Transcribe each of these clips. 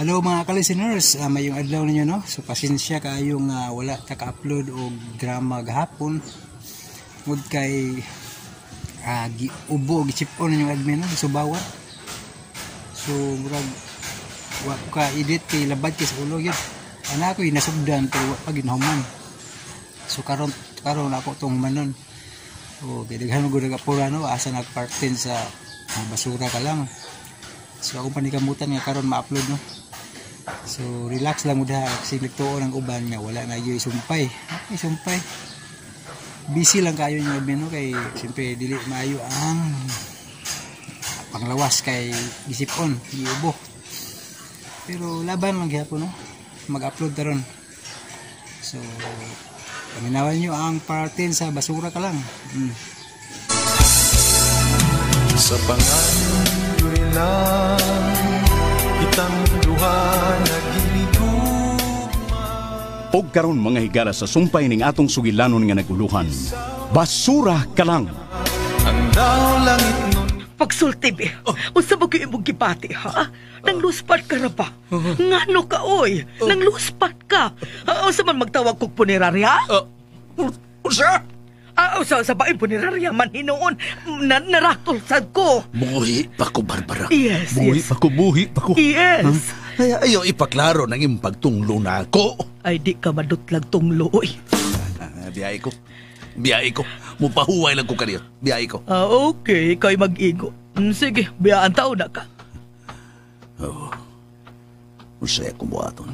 Hello mga ka-listeners, mayong adlaw ninyo no. So pasensya kayong wala ta ka-upload og drama gahapon. Ngud kay ubo gichip-on yung admin no, so bawat. So murag wa ka edit kay labad kay sa ulo gyud. Ana ko nasugdan pero wa pa ginahuman. So karon ako tong manon. O daghan mo gud apura no, asa nagpartin sa basura ka lang. So ako panikamutan nga karon ma-upload no. So relax lang muna kasi nagtuon ang uban nga wala na yung isumpay. Isumpay. Busy lang kayo niya no kay siyempre dili maayo ang panglawas kay gisipon, giubo. Pero laban lang gyapon no. Mag-upload taron. So paminawan nyo ang partin sa basura ka lang. Sa pangandoy lang kitang duha naghinigugma. Og karon mga higala sa sumpay ning atong sugilanon nga naguluhan. Basura ka lang. Ang daw langit nun Pagsulti, be. Unsa ba kayo imong gipati, ha? Nang luspat ka na ba? Ngano ka, oy? Nang luspat ka. Unsa man magtawag kog punerarya? Unsa? Sa baing punerarya man hinoon. Naratol sad ko. Buhi pa ko, Barbara. Yes, Buhi yes. pa ko. Yes. Ayaw ipaklaro ng iyong pagtunglo na ako. Ay, di ka madutlag tunglo, oy. Biyay ko. Mupahuway lang ko kanil. Biyay ko. Okay. Ikaw mag-igo. Sige, biyaan tao na ka. Masaya ko mo aton.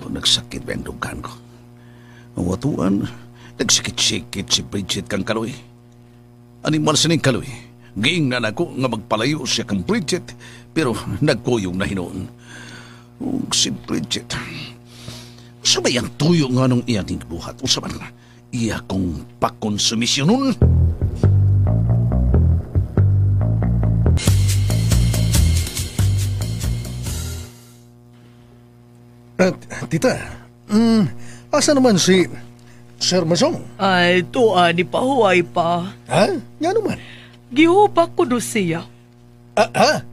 Nagsakit ba ang dugan ko? Ang watuan, nagsakit-sikit si Bridget kang kaloy. Animal sining kaloy. Giing na ako nga magpalayo siya kang Bridget, pero nagkuyong na hinoon. Si Bridget, sabay ang tuyo nga nung iyaning buhat. O saban, iya kong pakonsumisyonon. Tita, asa naman si Sir Masong? Ay, tuan, ipahuway pa. Ha? Nga naman. Gihubak ko do siya.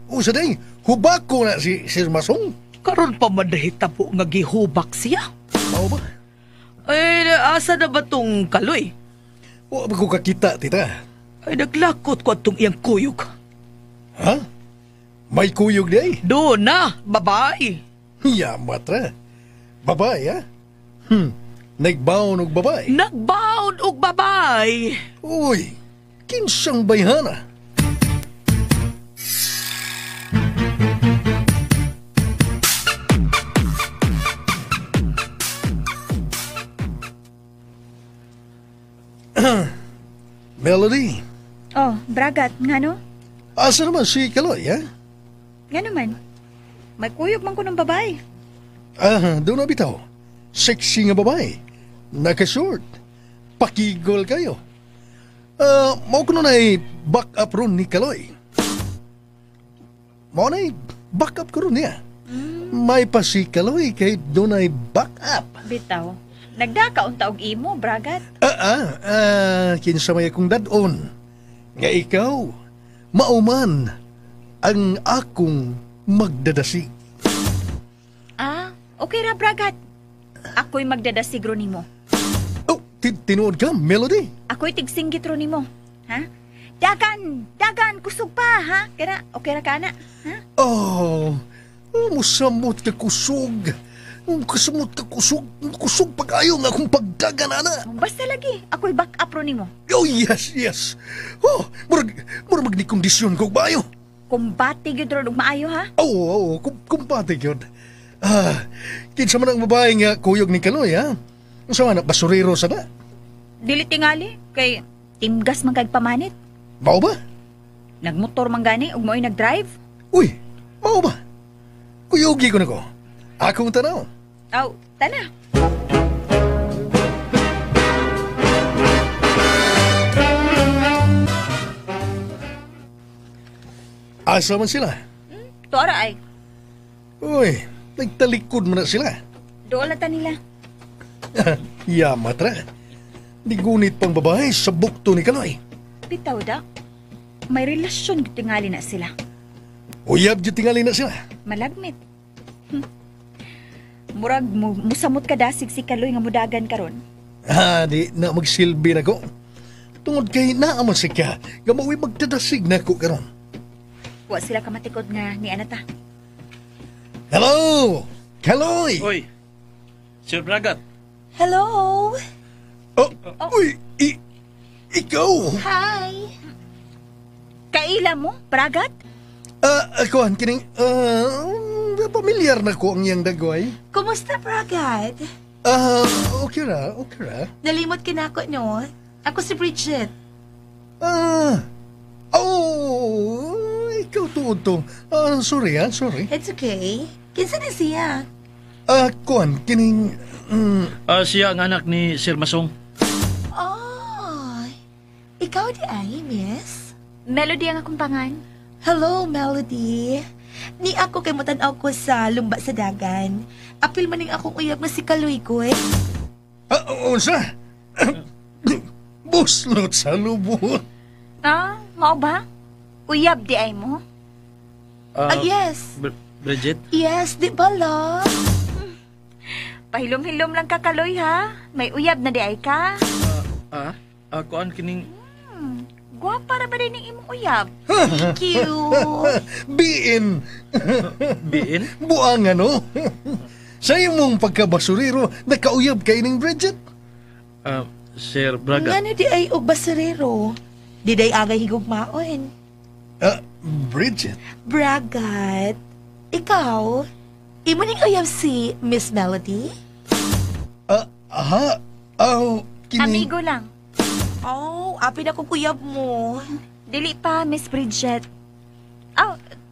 Usa day, hubak ko na si Sir Masong. Karon pa madahita po nga gihubak siya. Mao ba? Ay, asa na ba tong kaloy? O ba ko kakita, tita? Ay, naglakot ko atong iyang kuyog. Ha? May kuyog day? Doon na, babae. Yamat ra. Babae, ha? Nagbaon og babae? Nagbaon og babae. Uy, kinsang bayhana? Melody, Oh, Bragat, ngano? asa naman si Kaloy, ha? Ngano man? May kuyog man ko ng babae. Doon na bitaw. Sexy nga babae. Naka-short. Pakigol kayo. Mao ko na back up ron ni Kaloy. Mao na back up ko ron niya. May pa si Kaloy kay doon ay back up. Bitaw, nagdakaon taog imo, Bragat. Kinsa may akong dadon. Nga ikaw, mauman ang akong magdadasi. Okay ra, Bragat. Ako'y magdadasigro nimo. Oh, tinuod ka, Melody? Ako'y tigsinggit ro nimo. Ha? Dagan, kusog pa, ha? Kaya, okay ra ka na, ha? Musamot ka kusog. Kasamot ka kusog. Kusog pag-ayaw nga akong pagdagan, ana. Basta lagi, ako'y back up ro nimo. Oh, yes. Oh, murag magnikondisyon ko ba ayo? Kumbati gyud ro og maayo, ha? Oo, kumpate yun. Kinsa man ang babae nga kuyog ni Kaloy, ha? Sa man, basurero sa na? Dili tingali, kay timgas man kag pamanit. Mao ba? Nagmotor man gani, ug mo'y nagdrive. Uy, mao ba? Kuyogi ko na ko. Akong tanaw. Aw, tana. Asa man sila? Tuara ay. Uy, nagtalikod mo na sila. Doon lang ta nila. Yamat ra. Di gunit pang babae sa bukto ni Kaloy. Bitaw, Dak. May relasyon tingali na sila. Uyab dyan tingali na sila. Malagmit. Murag musamot ka dasig si Kaloy nga mudagan karon. Di na magsilbi na ko. Tungod kay naaman si ka, nga mauwi magdadasig na ko karon. Wa sila kamatikod nga ni Anata. Hello! Kaloy! Oy, Sir Bragat. Hello? Oh, uy! Ikaw! Hi! Kaila mo, Bragat? Ako, kining, pamilyar na ko ang iyang dagway. Kumusta, Bragat? Okay ra. Nalimot ka na ako, no? Ako si Bridget. Ikaw tuod to. Sorry. It's okay. Kinsa na siya? Kuan, kining, Siya ang anak ni Sir Masong. Oh, ikaw di ay, miss? Melody ang akong pangan. Hello, Melody. Ni ako kay mutanaw ko sa lumba sa dagan. Apil maning akong uyab nga si Kaloy ko, eh. unsa? Buslot sa lubot. Mao ba? Uyab di ay mo? Yes. Bridget? Yes, di ba, love? Pahilom-hilom lang ka, Kaloy, ha? May uyab na di ay ka? Kuan kining... Guwapa ra ba din ang imong uyab? Thank you. Biin. Biin? Buang ano? Sa imong pagkabasuriro, nakauyab kay ning Bridget. Sir Bragat. Ngano di ay og basurero? Di day agay higugmaon. Bridget? Bragat, ikaw, imo ning uyab si Miss Melody? Kining... Amigo lang. Oh, apin ako kuyab mo. Dili pa, Miss Bridget.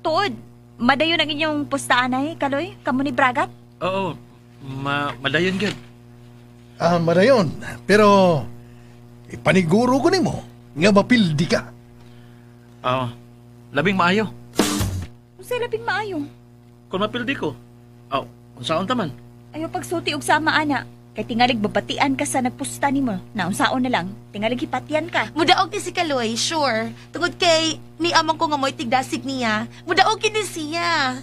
Tuod. Madayon ang inyong pustaanay, Kaloy? Kamu ni Bragat? Oo, madayon gyud. Madayon. Pero, ipaniguro ko nimo nga mapildi ka. Labing maayo. Unsay labing maayo? Kung mapildi ko. Unsaon taman? Ayaw pagsuti og sama, ana. Kay tingalig babatian ka sa nagpusta nimo. Naunsaon na lang. Tingalig hipatyan ka. Mudaog ni si Kaloy, sure. Tungod kay ni amang ko nga mo'y tigdasig niya. Mudaog ni siya.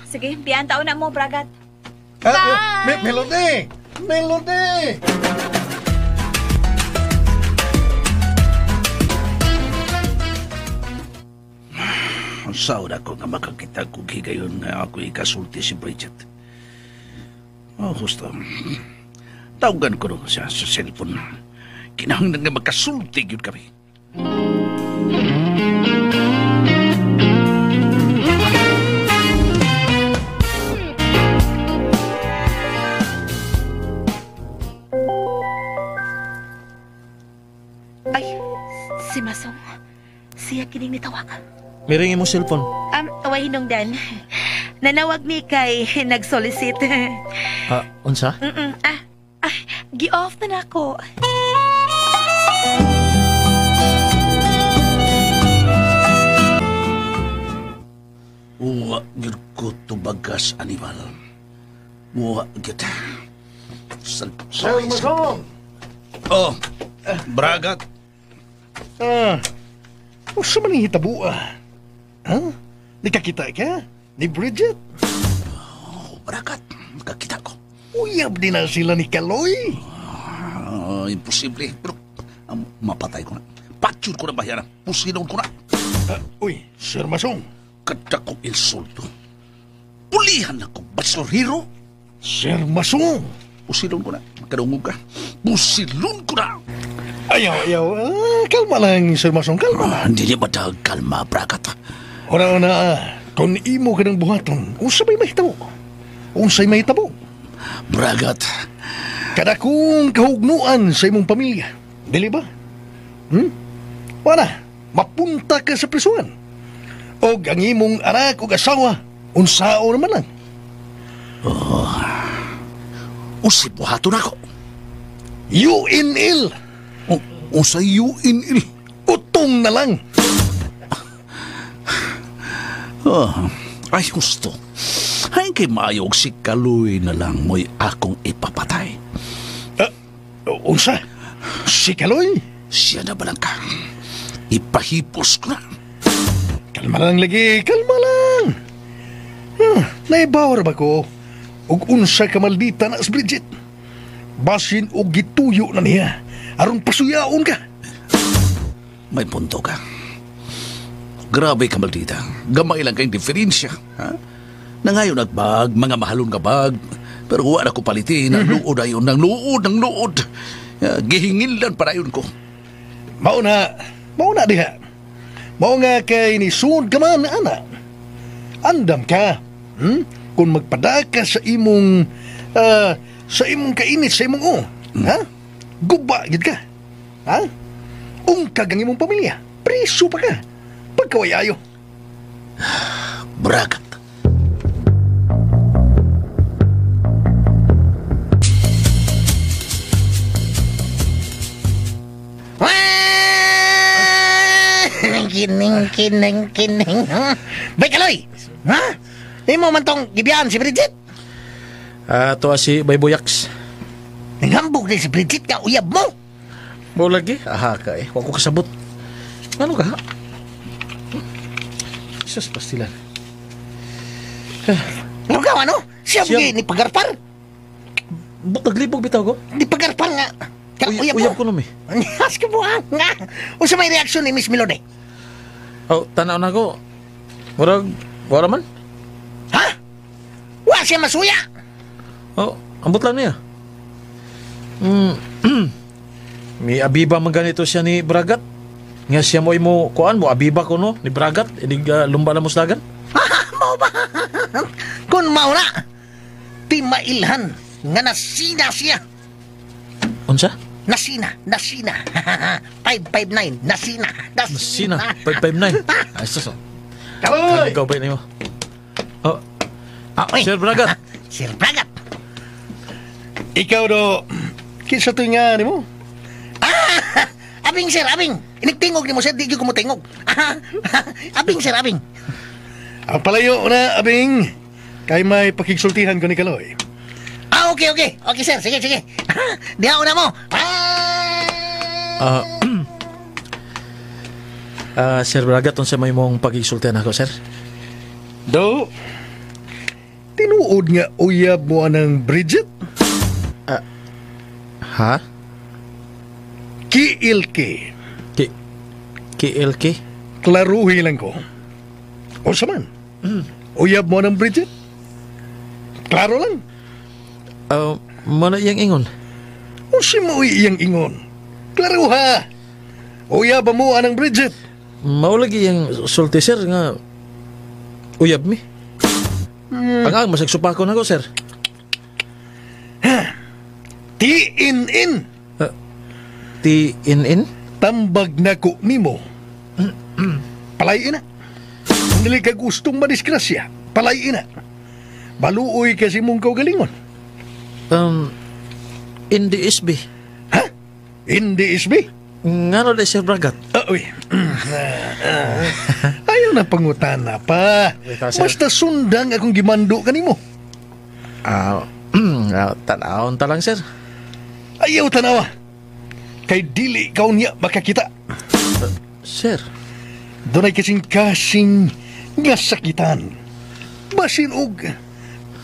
Sige, biyan taon na mo, Bragat. Melody! Ang saon ako nga makakita ko gigayon nga ako ikasulti si Bridget. Gusto. Tawagan ko rin siya sa cellphone. Kinahanglan nga magkasulti yun kami. Ay, si Masong. Siya kining nitawag. Miringin mo cellphone. Away hinungdan. Nanawag ni kay nag-solicit. Unsa? Gi-off na ako. Uwa, gyud ko tubagas animal. Uwa, gyud. Sir Masong! Bragat. Sa man hitabo Nakakita ka? Ni Bridget? Bragat, makakita ko. Uyab din na sila ni Kaloy. Imposible. Pero mapatay ko na. Patsur ko na bayaran. Pusinon ko na. Uy, Sir Masong. Kada ko insulto. Pulihan ako basurhiro. Sir Masong. Pusilon ko na. Magkadungog ka. Pusilon ko na. Ayaw. Kalma lang, Sir Masong. Kalma lang. Hindi niya madag kalma, Bragat. Una, kung imo ka ng buhaton, unsay may hitabo. Bragat. Kada kong kahugnuan sa imong pamilya. Dili ba? Wala, mapunta ka sa prisuan. O ang imong anak o asawa, unsao naman lang. Usip buhaton ako. UNL. Sa UNL. Utong na lang. Ay, gusto. Ay, kay mayog si Kaloy na lang mo'y akong ipapatay. Unsa? Si Kaloy? Siya na ba lang ka? Ipahipos ko na. Kalma lang lagi, kalma lang. Naibawar ba ko ug unsa ka maldita na si Bridget? Basin og gituyo na niya aron pasuyaon ka. May punto ka. Grabe ka, maldita. Gamay lang kayong diferensya. Ha? Nangayon nagbag, mga mahalon ka bag. Pero wala ko palitin. Ang luod ayon, ang luod. Gihingilan para yun ko. Mauna diha. Mao nga kay ni sunod ka man, ana. Andam ka. Kung magpadaka sa imong kainit sa imong ha? Guba gid ka. Ha? Ungkag ang imong pamilya. Preso pa ka. Pagkawayayo. Bragat. Kining. Bay Kaloy! Ha? Di mo man tong gibiyaan si Bridget? To si Baybuyaks. Nangambog na si Bridget ka uyab mo! Mo lagi? Aha ka eh. Huwag ko kasabot. Ano ka? Sus, pastilan. Ano ka, ano? Siya ni pagarpar? Ba't naglibog bitaw ko? Ni pagarpar nga. Uyab ko naman eh. As ka buhang nga. O sa may reaksyon ni Miss Melody? Oh, tanaw na ko. Wala man? Ha? Wa siya masuya? Oh, ambot lang niya. May abiba man ganito siya ni Bragat. Nga siya mo kuan mo, abiba ko no, ni Bragat. Inig lumba na musdagan. Mau ba? Kung mau na, ti mailhan nga nasina siya. Unsa? Nasina. 559, nasina. 559. Ay, sus. Kaloy! Ikaw ba niyo? Oh. Oy. Sir Bragat. Sir Bragat. Ikaw do, kinsa to nga ni mo? Abing sir, abing. Inigtingog ni mo sir, di ko mo tingog. Abing sir, abing. Ang palayo na, abing. Kay may pakigsultihan ko ni Kaloy. Okay. Okay, sir. Sige. Dihaw na mo. Sir Bragat, unsa may mong pag-isultihan ako, sir? Do, tinuod nga uyab mo anang Bridget? Ha? Kiilki. KLK? Klaruhi lang ko. O saman, uyab mo anang Bridget? Klaro lang. Mana iyang ingon? O si mo iyang ingon? Klaro ha. Uyab mo anang Bridget? Maulagi yung sulti, sir, nga uyab mi. Ang masagsupako na ko, sir. Ti-in-in. Ti-in-in? Tambag na ko nimo. Palayin na. Hindi ka gustong madiskrasya. Palayin na. Baluoy kasi mong kaugalingon. In the SB. Ha? In the SB? Nga no de Sir Bragat. Uy. Ayaw na pangutana pa. Basta sundang akong gimando kanimo. Tanawon ta lang, sir. Ayaw tanawa. Kay dili kaun niya makakita. Sir. Doon ay kasing-kasing nga sakitan. Basin og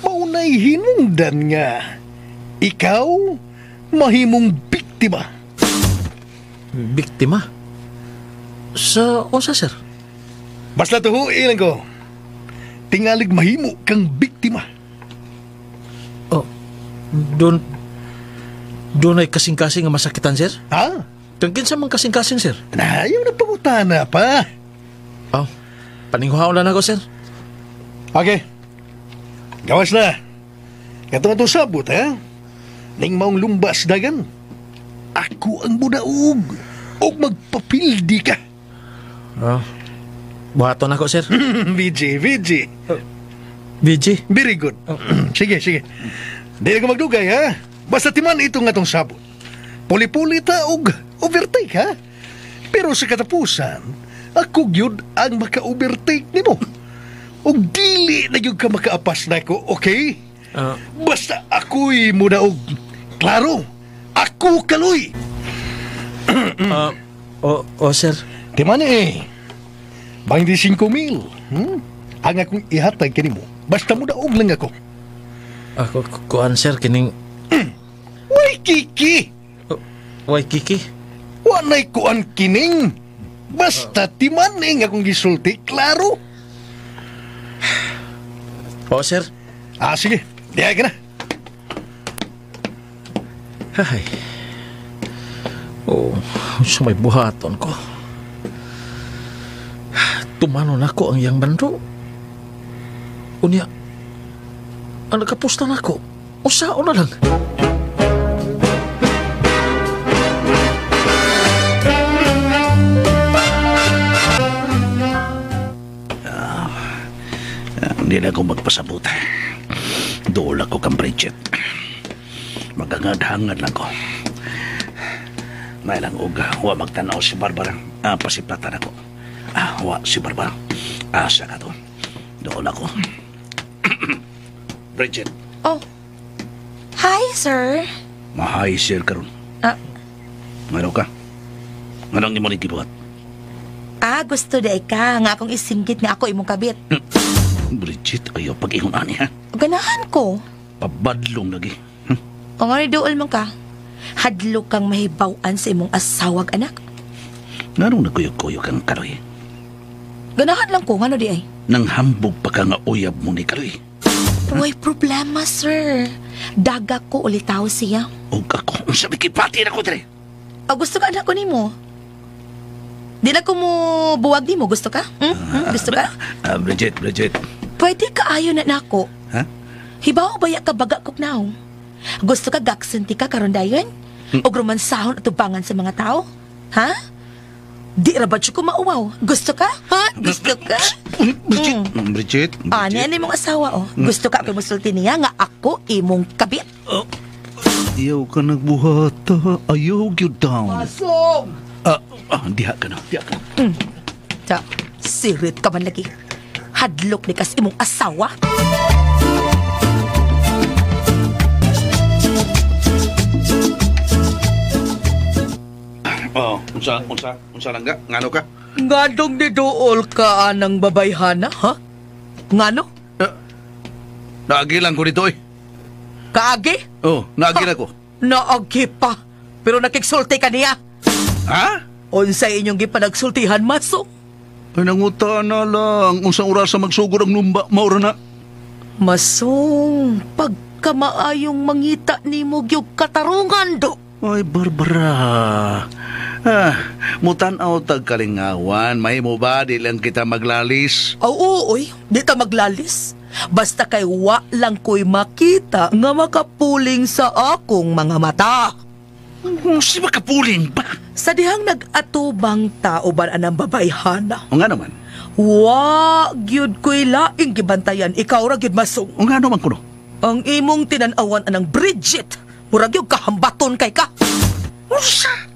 maunay hinungdan nga ikaw mahimong biktima. Biktima? Sa unsa, sir? Basta tuhuin lang ko. Tingalig mahimo kang biktima. Oh, doon ay kasing-kasing nga masakitan, sir? Ha? Tungkin sa mga kasing-kasing, sir? Ayaw na pangutana pa. Oh, paninghuhaw na ako, sir. Okay. Gawas na. Katong itong sabot, ha? Ning maong lumbas dagan. Ako ang budaog. O magpapildi ka. Oh, buhaton ako, sir. VJ. BG? Very good. Sige. Di na ka magdugay, ha? Basta timan ito nga tong sabot. Puli-puli ta og overtake, ha? Pero sa katapusan, ako gyud ang maka-overtake nimo. Og dili na gyud ka makaapas na ko, okay? Basta ako'y mudaog. Klaro, ako Kaloy. Sir. Timan 25,000. Ang akong ihatag kanimo Basta mo daog lang ako. Ako, kuan sir, kining Way kiki! Waikiki. Wanay kuan kining. Basta timaning akong gisulti, klaro. Oo, sir. Sige. Diya ka na. Ay. Oh, sa may buhaton ko. Tumanon ako ang iyang bando. Unya, ang nagkapusta na ako. Usao na lang. Hindi na ako magpasabot. Dool ako kang Bridget. Magangad-hangad lang ko. Nailang uga, wa magtanaw si Barbara. Pasiplatan ako. Wa si Barbara. Asa ka to. Dool ako. Bridget. Oh. Hi, sir. Mahay sir karon. Ngano ka? Nganong ni mo ni gibuhat? Gusto da ka nga akong isinggit nga ako imong kabit. Bridget, ayaw pag-ingon ani ha. Ganahan ko. Pabadlong lagi. O nga ni dool man ka. Hadlok kang mahibawan sa imong asawag anak. Nganong nagkuyog-kuyog kang Kaloy? Ganahan lang ko, ngano di ay? Nang hambog pa ka nga uyab mo ni Kaloy. Way problema, sir. Daga ko ulitaw siya. O ako, sabi kipati na ko dire. Gusto ka anak ko ni mo? Di na ko mo buwag di mo. Gusto ka? Gusto ka? Bridget. Pwede ka ayo na nako. Ha? Hibaw baya ka baga kok now. Gusto ka gaksanti ka karon dayon? O romansahon at tubangan sa mga tao? Ha? Di rabat siya ko mauwaw. Gusto ka? Ha? Gusto ka? Bridget. Ano mong asawa, oh. Gusto ka ako musulti niya nga ako imong kabit. Ayaw ka nagbuhat. Ayaw you down. Pasong! Diha ka na. Sirit ka man lagi. Hadlok ni kas imong asawa. Unsa lang ka? Ngano ka? Ngadong ni dool ka anang babayhana, ha? Ngano? Naagi lang ko dito eh. Kaagi? Naagi na ko. Naagi pa. Pero nakiksulti ka niya. Ha? Unsay inyong gipanagsultihan, maso? Ay nanguta na lang. Unsang oras sa magsugod ang numba, maura na. Masong, pagkamaayong mangita ni mo gyud katarungan do. Ay, Barbara. Mutanaw tag kalingawan. May mo ba di lang kita maglalis? Oo, oy. Di ta maglalis. Basta kay wa lang ko'y makita nga makapuling sa akong mga mata. Si makapuling ba? Sa dihang nag-atubang tao ba anang babayhana? O nga naman. Wa, gyud ko'y laing gibantayan. Ikaw ra gyud masong. O nga naman kuno. Ang imong tinanawan anang Bridget. Murag yung kahambaton kay ka. Usa!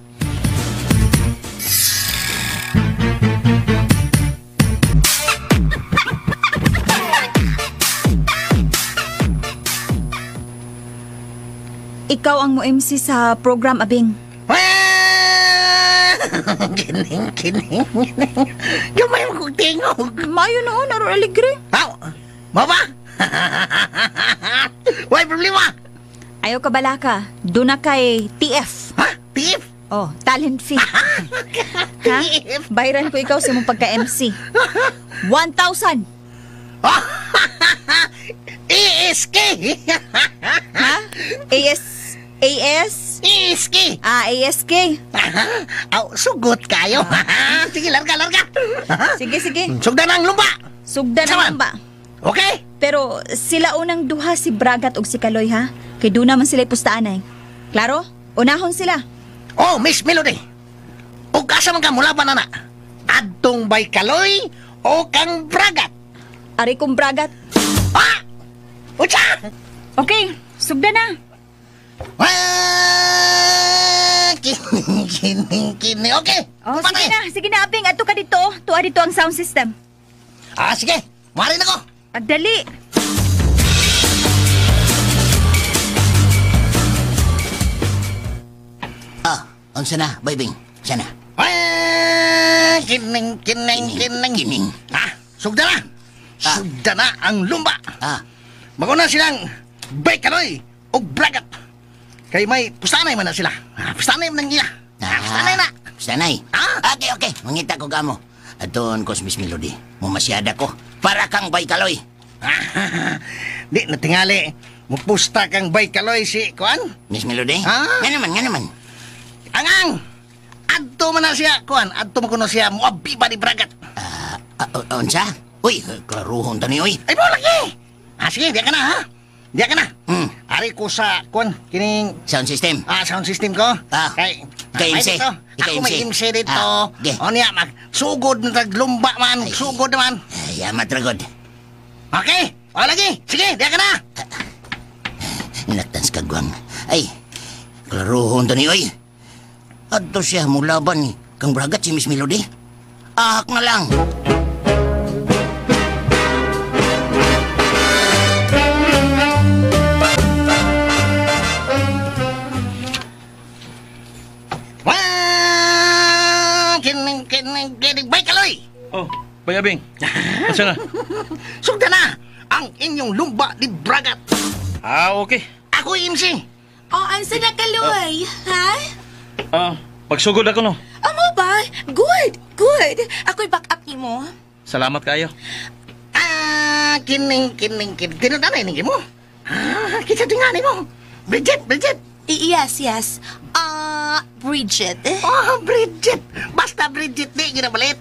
Ikaw ang mo MC sa program, Abing. Kining. Gamay mo kong tingog. Mayo noon, naroon aligre. Mama? Why problema? Ayaw ka bala ka. Doon na kay TF. Ha? TF? Oh, talent fee. Ha? Bayaran ko ikaw sa mong pagka-MC. 1,000. ESK? Ha? ESK? ASK. Sugot kayo. Sige, larga. Sige. Sugdan ang lumba. Sugdan ang ba? Okay? Pero sila unang duha si Bragat ug si Kaloy, ha? Kay doon naman sila ipustaan ay. Klaro? Unahon sila. Oh, Miss Melody. O kasa man ka mula ba na? Adtong bay Kaloy o kang Bragat? Ari kong Bragat. Ucha! Okay, sugdan na. Kining. Okay. Oh, sige na, Abing. Ato ka dito. Tuwa dito ang sound system. Sige. Marin ako. Agdali. Unsa na, baybing? Sana. Kining. Sugda na. Sugda na ang lumba. Ah, Maguna silang Bay Kaloy o Bragat. Kay may pustanay man na sila. Pustanay man nila. Pustanay na. Sanay. Ah? Okay. Mangita ko gamo. Aton ko Miss Melody. Mumasyada ko. Para kang Bay Kaloy. Di na tingali. Mupusta kang Bay Kaloy si Kuan. Miss Melody? Ah? Nga naman. Angang! Adto man na siya, Kuan. Adto man kuno siya. Muabi ba ni Bragat? Unsa? Uy, klaruhon tani, uy. Ay, mo lagi! Sige, diya ka na, ha? Diya ka na. Ari ko sa, Kuan, kining... Sound system. Sound system ko. Kay may MC. dito. Ako may MC dito. O niya, sugod na taglumba man. Sugod naman. Yamat ragod. Okay. O lagi. Sige, diya ka na. Naktans kagwang. Ay, klaruhon tani, uy. Adto siya mulaban ni kang Bragat si Miss Melody. Ahak na lang. Kining Bay Kaloy. Oh, Bayabing. Asa na? Sugda na ang inyong lumba ni Bragat. Okay. Ako MC. Ansa na Kaloy? Ha? Pagsugod ako no. Amo ba? Good. Ako'y back up ni mo. Salamat kayo. Kining nanay ningi mo. Kita tingani mo. Bridget. Yes. Bridget. Bridget. Basta Bridget di ginabalit.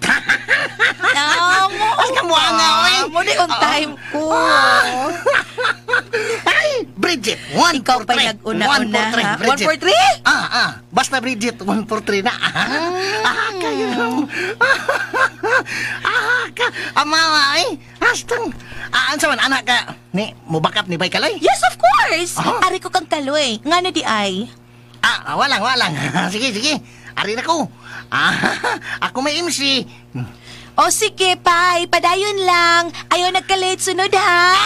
Amo. Kamu nga, oy. Muli on time ko. Ay, Bridget. 1 Ikaw for pa 3. nag-una-una, ha? 1 for 3, Bridget. 1 for 3? Basta Bridget, 1 for 3 na. Kayo lang. Amawa, ay. Hastang. Ansa man, anak ka. Ni, mubakap ni Bay Kaloy? Yes, of course. Ari ko kang Kaloy. Nga na di ay. Walang. Sige. Ari na ko. Ako may MC. O sige, Pai. Padayon lang. Ayaw nagka-late sunod, ha?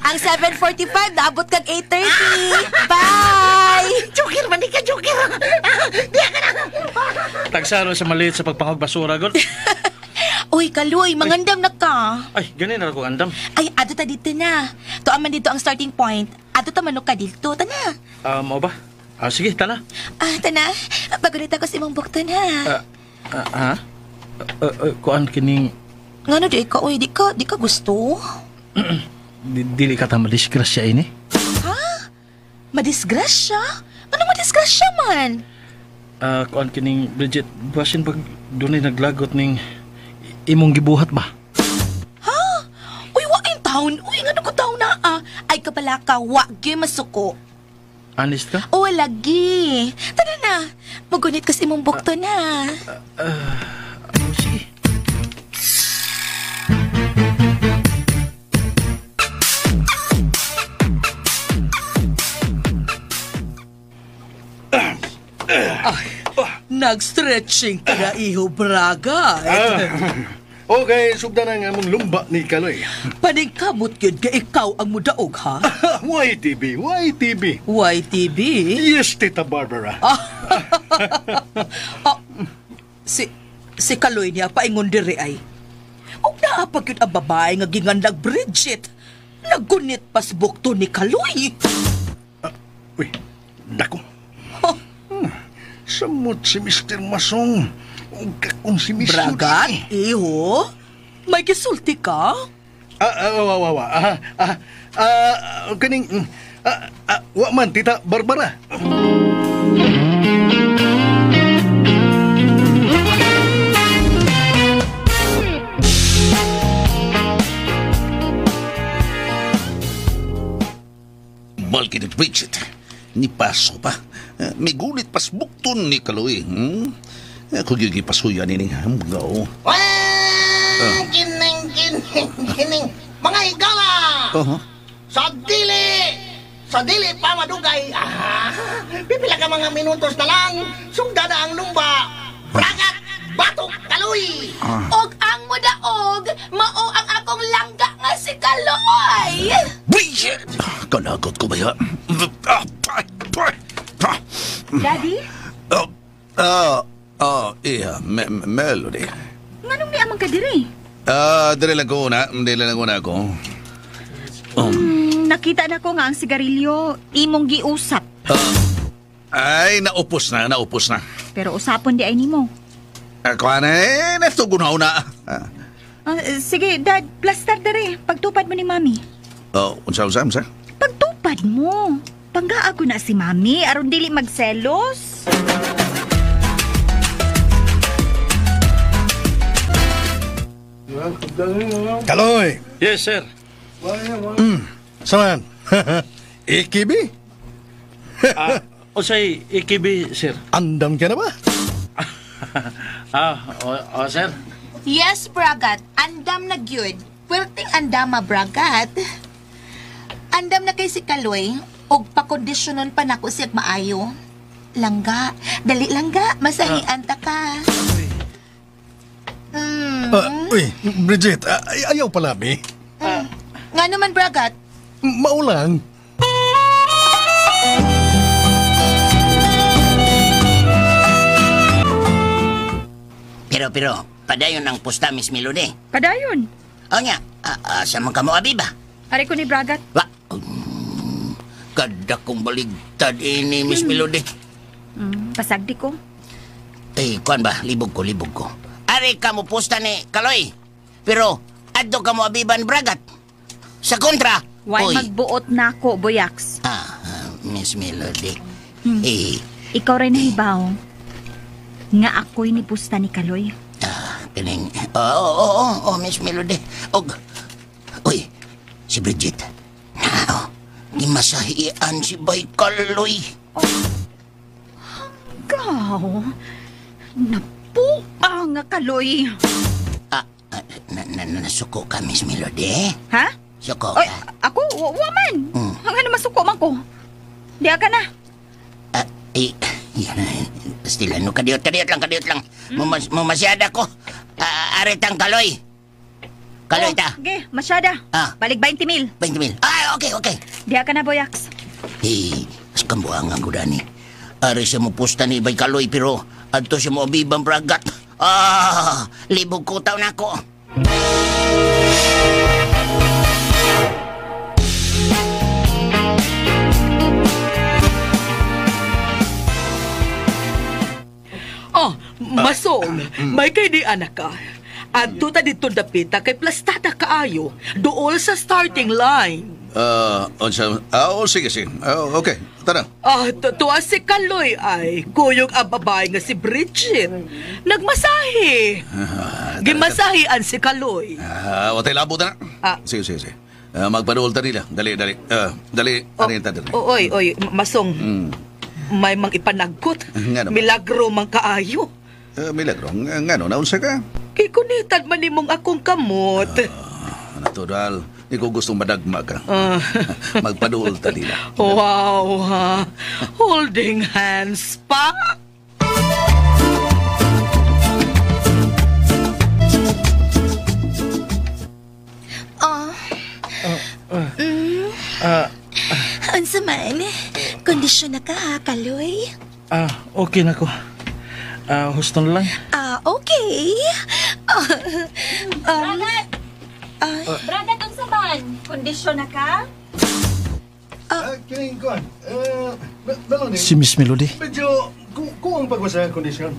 Ang 7:45, naabot kag 8:30. Bye! Joker, mandi ka, Joker. Diya ka na. Tagsaro sa maliit sa pagpangog basura, God. Uy, Kaloy, mangandam na ka. Ay, ganin na ako andam. Ay, ato ta dito na. Tuaman dito ang starting point. Ato ta manok ka dito. Tana. Mo ba? Sige, tana. Tana. Bagulit ako sa imong bukton, ha? Kuan kining... Ngano di ka, uy, di ka gusto? Dili ka ta madisgrasya ini. Ha? Madisgrasya? Ano madisgrasya man? Kuan kining Bridget, basin pag dunay naglagot ning imong gibuhat ba? Ha? Uy, wa in town. Uy, ngano ko taon na, Ay, kapala ka, wa gyud masuko. Honest ka? O, lagi. Tara na. Magunit ka sa imong bukto na. Sige. Nag-stretching ka na, Iho Braga. Okay, sugda na nga mong lumba ni Kaloy. Paningkamot yun ka ikaw ang mudaog, ha? YTB. YTB? Yes, Tita Barbara. Si Kaloy niya paingon diri ay. Og naapag yun ang babae nga gingandag Bridget. Nagunit pas bukto ni Kaloy. Uy, dako. Samot si Mr. Masong. Huwag ka kung si Miss Bragat, Iho? May gisulti ka? Kaning, wa man, Tita Barbara. Balkin at Bridget. Ni paso pa. May gulit pas bukton ni Kaloy. Ako gigipasuyan nining hamgaw. Kining. Mga higala! Sa dili pa madugay. Pipila ka mga minutos na lang. Sugda na ang lumba. Bragat! Batok! Kaloy! Og ang mudaog, mao ang akong langga nga si Kaloy! Bridget! Kanagot ko ba yan? Daddy? Melody. Nganong di amang ka diri? Dali lang ko na. Ako. Nakita na ko nga ang sigarilyo, imong giusap. Ay, naupos na. Pero usapon di ay nimo. Ako na natugunaw na. Sige, Dad, plaster dere. Pagtupad mo ni Mami. Unsa? Pagtupad mo. Panggaa ko na si Mami, aron dili magselos. Kaloy! Yes, sir. Saan? Ikibi? Usay ikibi, sir. Andam ka na ba? Sir. Yes, Bragat. Andam na gyud. Pwerte andama, Bragat. Andam na kay si Kaloy. Og pakondisyonon pa nako siya maayo. Langga. Dali langga. Masahian ta ka. Uy, Bridget, ayaw pala, mi. Nga naman, Bragat. Maulang. Pero, padayon ang pusta, Miss Melody. Padayon. O nga, asa man ka mo, Abiba? Ari ko ni Bragat. Kada kong baligtad ini, Miss Melody. Pasagdi ko. Kuan ba? Libog ko. Ari ka mo pusta ni Kaloy. Pero, adto ka mo, Abiban Bragat. Sa kontra, Why magbuot na ako, Boyax? Miss Melody. Ikaw rin nahibaw. Nga ako'y nipusta ni Kaloy. Kining. Oo, Miss Melody. Uy, si Bridget. Gimasahian si Bay Kaloy. Hanggaw. Napuang nga Kaloy. Nasuko ka, Miss Melody? Ha? Suko Oy, ka? ako, waman. Hanggang na masuko man ko. Diya ka na. Pastilan, kadiyot lang. Mamasyada ko. Aritang Kaloy. Kaloy ta. Okay, masyada. Balik 20,000. 20,000. Okay. Diya ka na, Boyax. As kambuang ang gudani. Ari siya mo pusta ni Bay Kaloy, pero adto siya mo Abibang Bragat. Libog ko taon ako. Masong, may kay di anak ka. Adto ta dito dapita kay plastada kaayo, dool sa starting line. Sige. Okay, tara. Tuwa si Kaloy ay kuyog ang babae nga si Bridget. Nagmasahe. Gimasahian si Kaloy. Watay labo na. Sige. Magpaduol ta nila. Dali. Arinta dali. Oy, Masong. May mang ipanagkot. Milagro mang kaayo. Milagro? Ngano, naunsa ka? Kikunitan man nimong akong kamot. Natural. Di ko gustong madagma ka. Magpaduol ta nila. Wow, ha? Holding hands pa? Unsa man? Kondisyon na ka, Kaloy? Okay na ko. Husto na lang. Okay. Bragat, unsa man? Kondisyon na ka? Kining kuan. Dalon Si Miss Melody. Medyo kuang pagwasa kondisyon.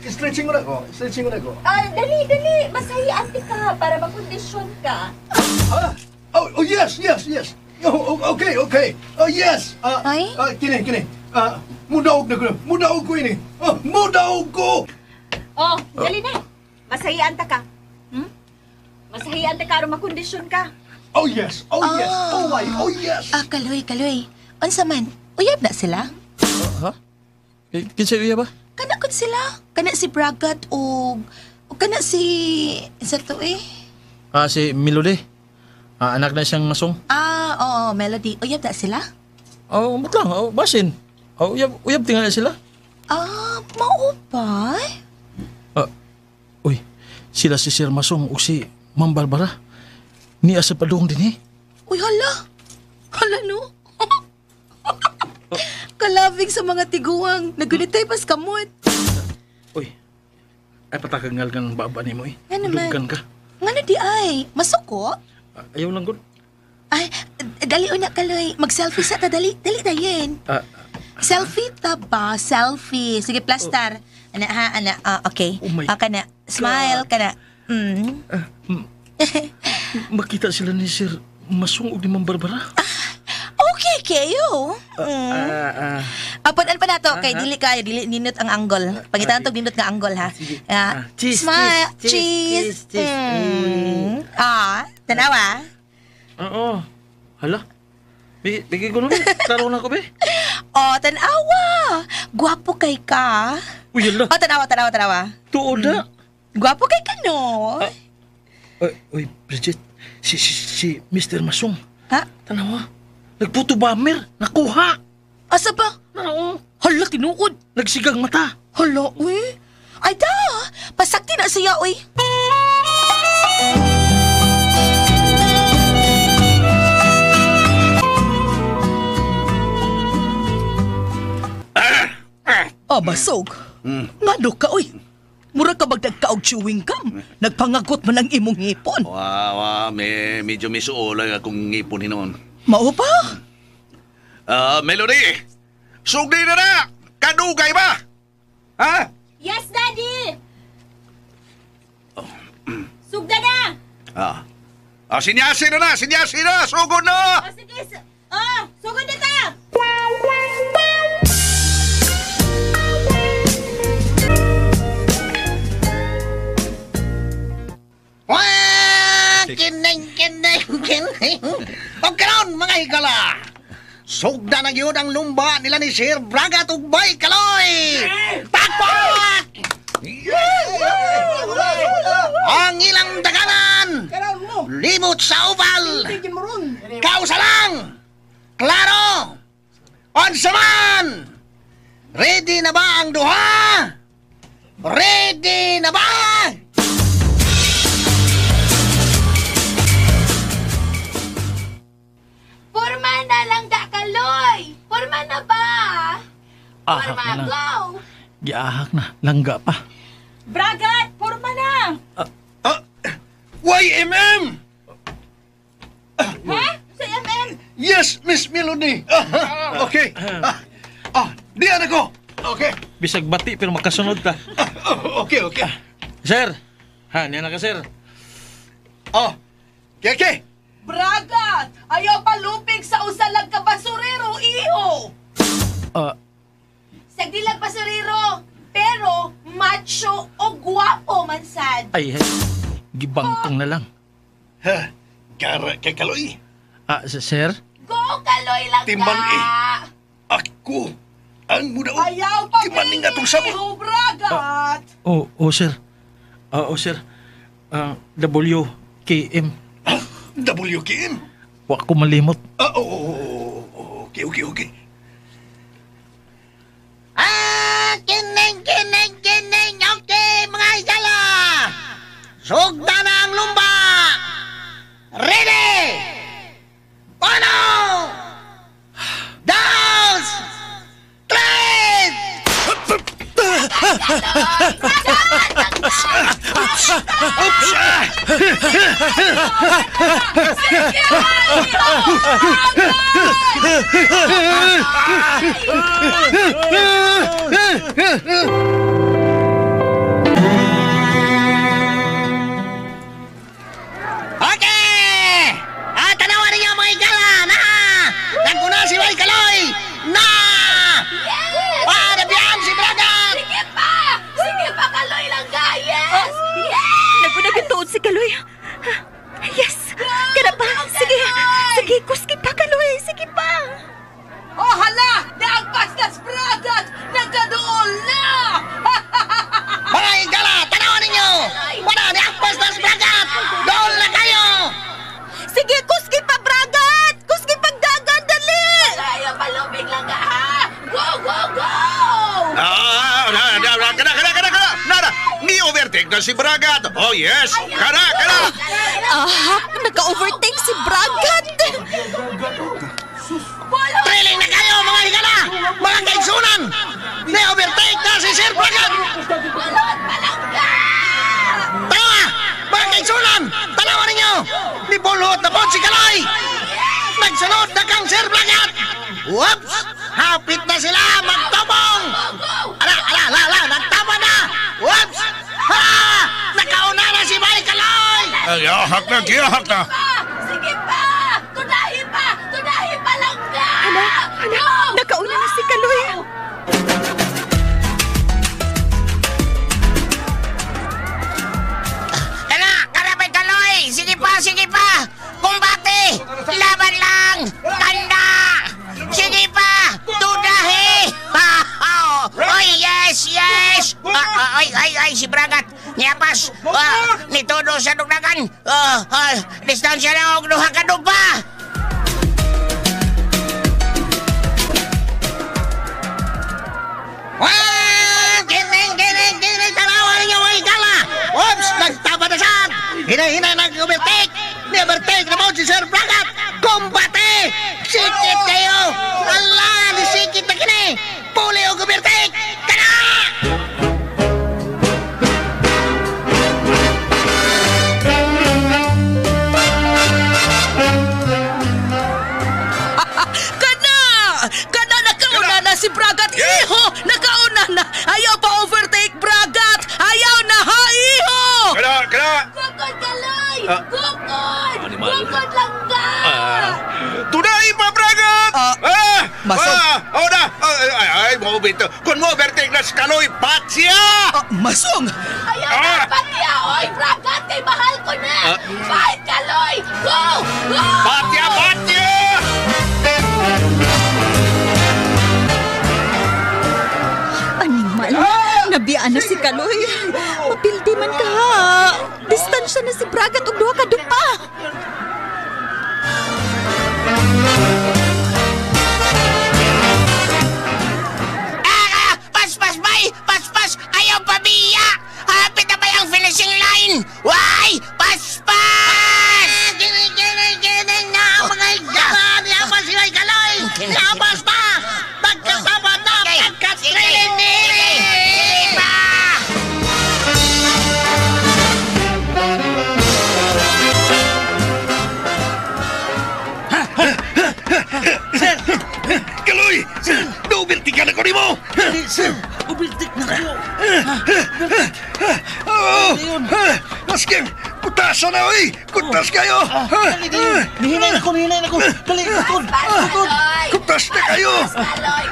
Stretching mo na ko. Dali. Masahian ka para makondisyon ka. Oh, yes. Okay. Oh, yes. Kini. Mudaog ko ini. Mudaog ko. Dali na. Masahian ta ka. Masahian ta ka aron makondisyon ka. Oh, yes. Oh, yes. Kaloy. Unsa man? Uyab na sila? Kinsa uya ba? Kana kun sila. Kana si Bragat o kana si... Isa to Si Melody. Anak na siyang Masong. Oo, Melody. Uyab na sila? Ba't lang? Basin. Uyab tingala sila. Maupay? Uy, sila si Sir Masong o si Ma'am Barbara. Ni asa padung din Uy, hala no? Kalabing sa mga tiguang. Nagunitay pas kamot. Uy, ay patakangal ka ng baba ni mo Ano man? Dugan ka. Nga na di ay, masuko? Ayaw lang gud. Ay, dali una kaloy. Mag-selfie sa ta, dali dayin. Selfie ta ba? Selfie. Sige, plastar. Ana ha, ana. Okay. Oh my kana. Smile, kana. Makita sila ni Sir Masong ug ni Ma'am Barbara. Okay kayo. Apan pa nato kay dili kayo, dili ninot ang angle. Pangitan tog ninot nga angle ha. Cheese, Smile, cheese, cheese. Tanawa. Oo. Hala. Bigay ko naman. Taro na ko, be. Tanawa. Gwapo kay ka. Uy, hala. Tanawa. Tuod na. Gwapo kay ka, no? Uy, Bridget. Si Mr. Masong. Ha? Tanawa. Nagputo bomber. Nakuha. Asa pa? Oo. Hala, tinuod. Nagsigang mata. Hala, uy. Ay da, pasakti na siya, uy. Basog. Ngano ka, uy? Mura ka magdagkaog chewing gum. Nagpangagot man ang imong ngipon. Medyo misuolay akong ngipon hinoon. Mao pa? Melody! Sugdi na! Kadugay ba? Ha? Yes, Daddy! Sugda na! Sinyasi na! Sugod na! Sige, sugod na ta! Kineng. O karon mga higala. Sugda na yun ang lumba nila ni Sir Bragat ug Bay Kaloy. Takpak! Ang ilang daganan. Limot sa oval. Kausa lang. Klaro. Onsaman. Ready na ba ang duha? Ready na ba? Porma na lang da, Kaloy! Porma na ba? Ahak Porma, na lang. go! Giahak na. Langga pa. Bragat, porma na! YMM! Ha? Sa MM? Yes, Miss Melody. Okay. Diyan ako. Okay. Bisag bati pero makasunod ta. Okay. Sir! Ha, niya na ka, sir. Okay. Bragat! Ayaw palupig sa usalag ka basurero, iho! Sagdilag basurero, pero macho o guwapo man sad. Ay, gibangtong na lang. Kara kay Kaloy. Sir? Go, Kaloy lang Timban ka! Ako ang muda. Ayaw pa Timaning nga tong sabon. iho, Bragat! Sir. Sir. WKM. WKM? Wa ko malimot. Okay. Kineng. Okay, mga higala. Sugda na ang lumba. Ready? Uno. Dos. Tres. Okay! Tanawan ninyo mga higala na! Naguna si Bay Kaloy! Na! Nabiyan si Bragat! Sige pa, Kaloy lang ka! Yes! Nagpunagituod si Kaloy. Yes! Kana pa! Sige! Kuski pa, Kaloy! Sige pa! Hala! Naagpastas, Bragat! Nagkadool na! Mga higala, tanawan ninyo! Wala ni Akpas na si Bragat! Doon na kayo! Sige, kuski pa, Bragat! Kuski pa, dagat! Dali! Ayaw palupig lang ka, ha? Go! Nada! Ni-overtake na si Bragat! Oh yes! Kana! Naka-overtake si Bragat! Trailing na kayo, mga higala! Mga kaigsunan! Ni-overtake na si Sir Bragat! Tawa! Mga kaigsunan! Nibulot na po si Kaloy! Nagsunod na kang Sir Bragat! Whoops! Hapit na sila magtabong! Ala, nagtama na! Whoops! Ha! Nakauna na si Bay Kaloy! Giyahak na! Sige pa! Tunahin pa lang ka! Nakauna na si Kaloy. Karapay Kaloy! Sige pa! Kumbate! Laban lang! Tanda! Sige pa! Tudahi! Oy, yes! Ay, si Bragat! Niyapas! Nitudo sa dugdagan! Distansya na og duha ka dugpa! Kining! Tanawan ninyo mga higala! Oops! Nagtama na siya! Hinay nag-overtake! Ni-overtake na po si Sir Bragat! Kumbate! Sikit kayo! Allah! Nisikit na kini! Puli o overtake! Kana! Kana nakauna na si Bragat, iho! Nakauna na! Ayaw pa overtake, Bragat! Ayaw na, ha, iho! Kada! Gukod, Kaloy! Gukod lang ka! Tunay pa, Bragat! Masog. Ay, mo bito. Kung mo overtake na si Kaloy, patsya! Masong! Ayaw na, pati oy, Bragat! Kay mahal ko na! Fight, Kaloy! Go! Patsya! Animal, nabiyaan na si Kaloy. Mapildi man ka. Distansya na si Bragat ug duha ka dupa. Paspas! Ayaw pabiya! Hapit na ba yung finishing line? Why? Paspas! Kining na mga higala! Niyapas si Bay Kaloy! Niyapas pa! Nagkatapat na! Nagkatrinig! Kaloy! Double-tick ka na ko ni mo! Sir, ubiltik na ko. Masking! Kutasan na, oy! Kutas kayo! Nihinay na ko. Dali, tukod. Kutas na kayo!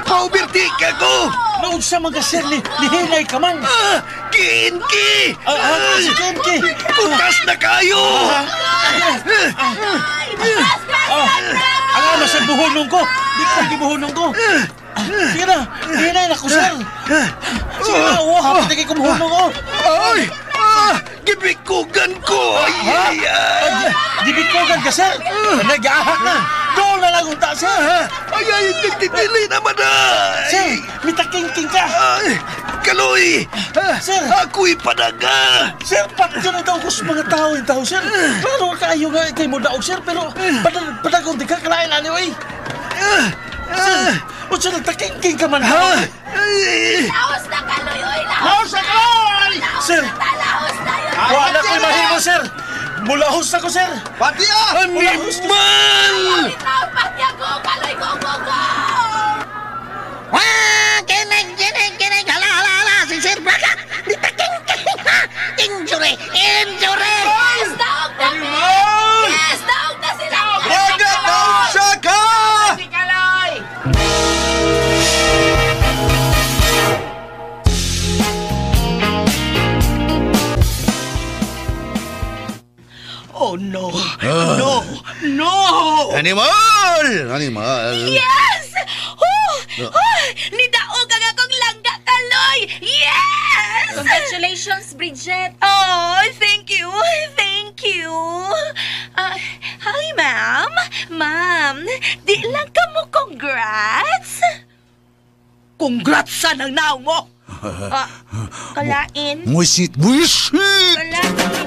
Paubertik ako! Noon sa mga sir, nihinay ka man. Kinki! Si Kenki. Kutas na kayo! Ang ama sa buhunong ko. Di ko gibuhunong ko. Sige na, nihinay na ko, sir. Sige na, hapit na kayo kumuhunong ko. Ay! Gibikugan ko! Ay! Gibikugan ka, sir? Nag-ahak na. Doon na lang unta, sir. Ay! Nagtitili naman na! Sir, mitaking-king ka. Ay! Kaloy! Sir! Ako'y padaga! Sir, patyo na daw ko sa mga tao, sir. Pero kayo nga ikay mo daog, sir. Pero padagong di ka kalain, ano, eh. Sir, o siya nagtaking-king ka man, ha? Laos na, Kaloy, oy! Laos na, Kaloy! Sir! Laos na yun! Wala ko'y mahimo, sir. Mulahos na ko, sir. Pati Animal! Patya ko, Kaloy, go! Kining! Hala! Si Sir Bragat! Nitaking! Ha! Injury! Yes, daog na sila! Bragat! Naunsa ka! Si Kaloy! Oh, no! Animal! Yes! Nidaog ang akong langga, Kaloy! Yes! Congratulations, Bridget. Oh, thank you. Hi, ma'am. Ma'am, di lang ka mo congrats? Congrats sa nang naong mo! Kalain. Buisit! Kalain.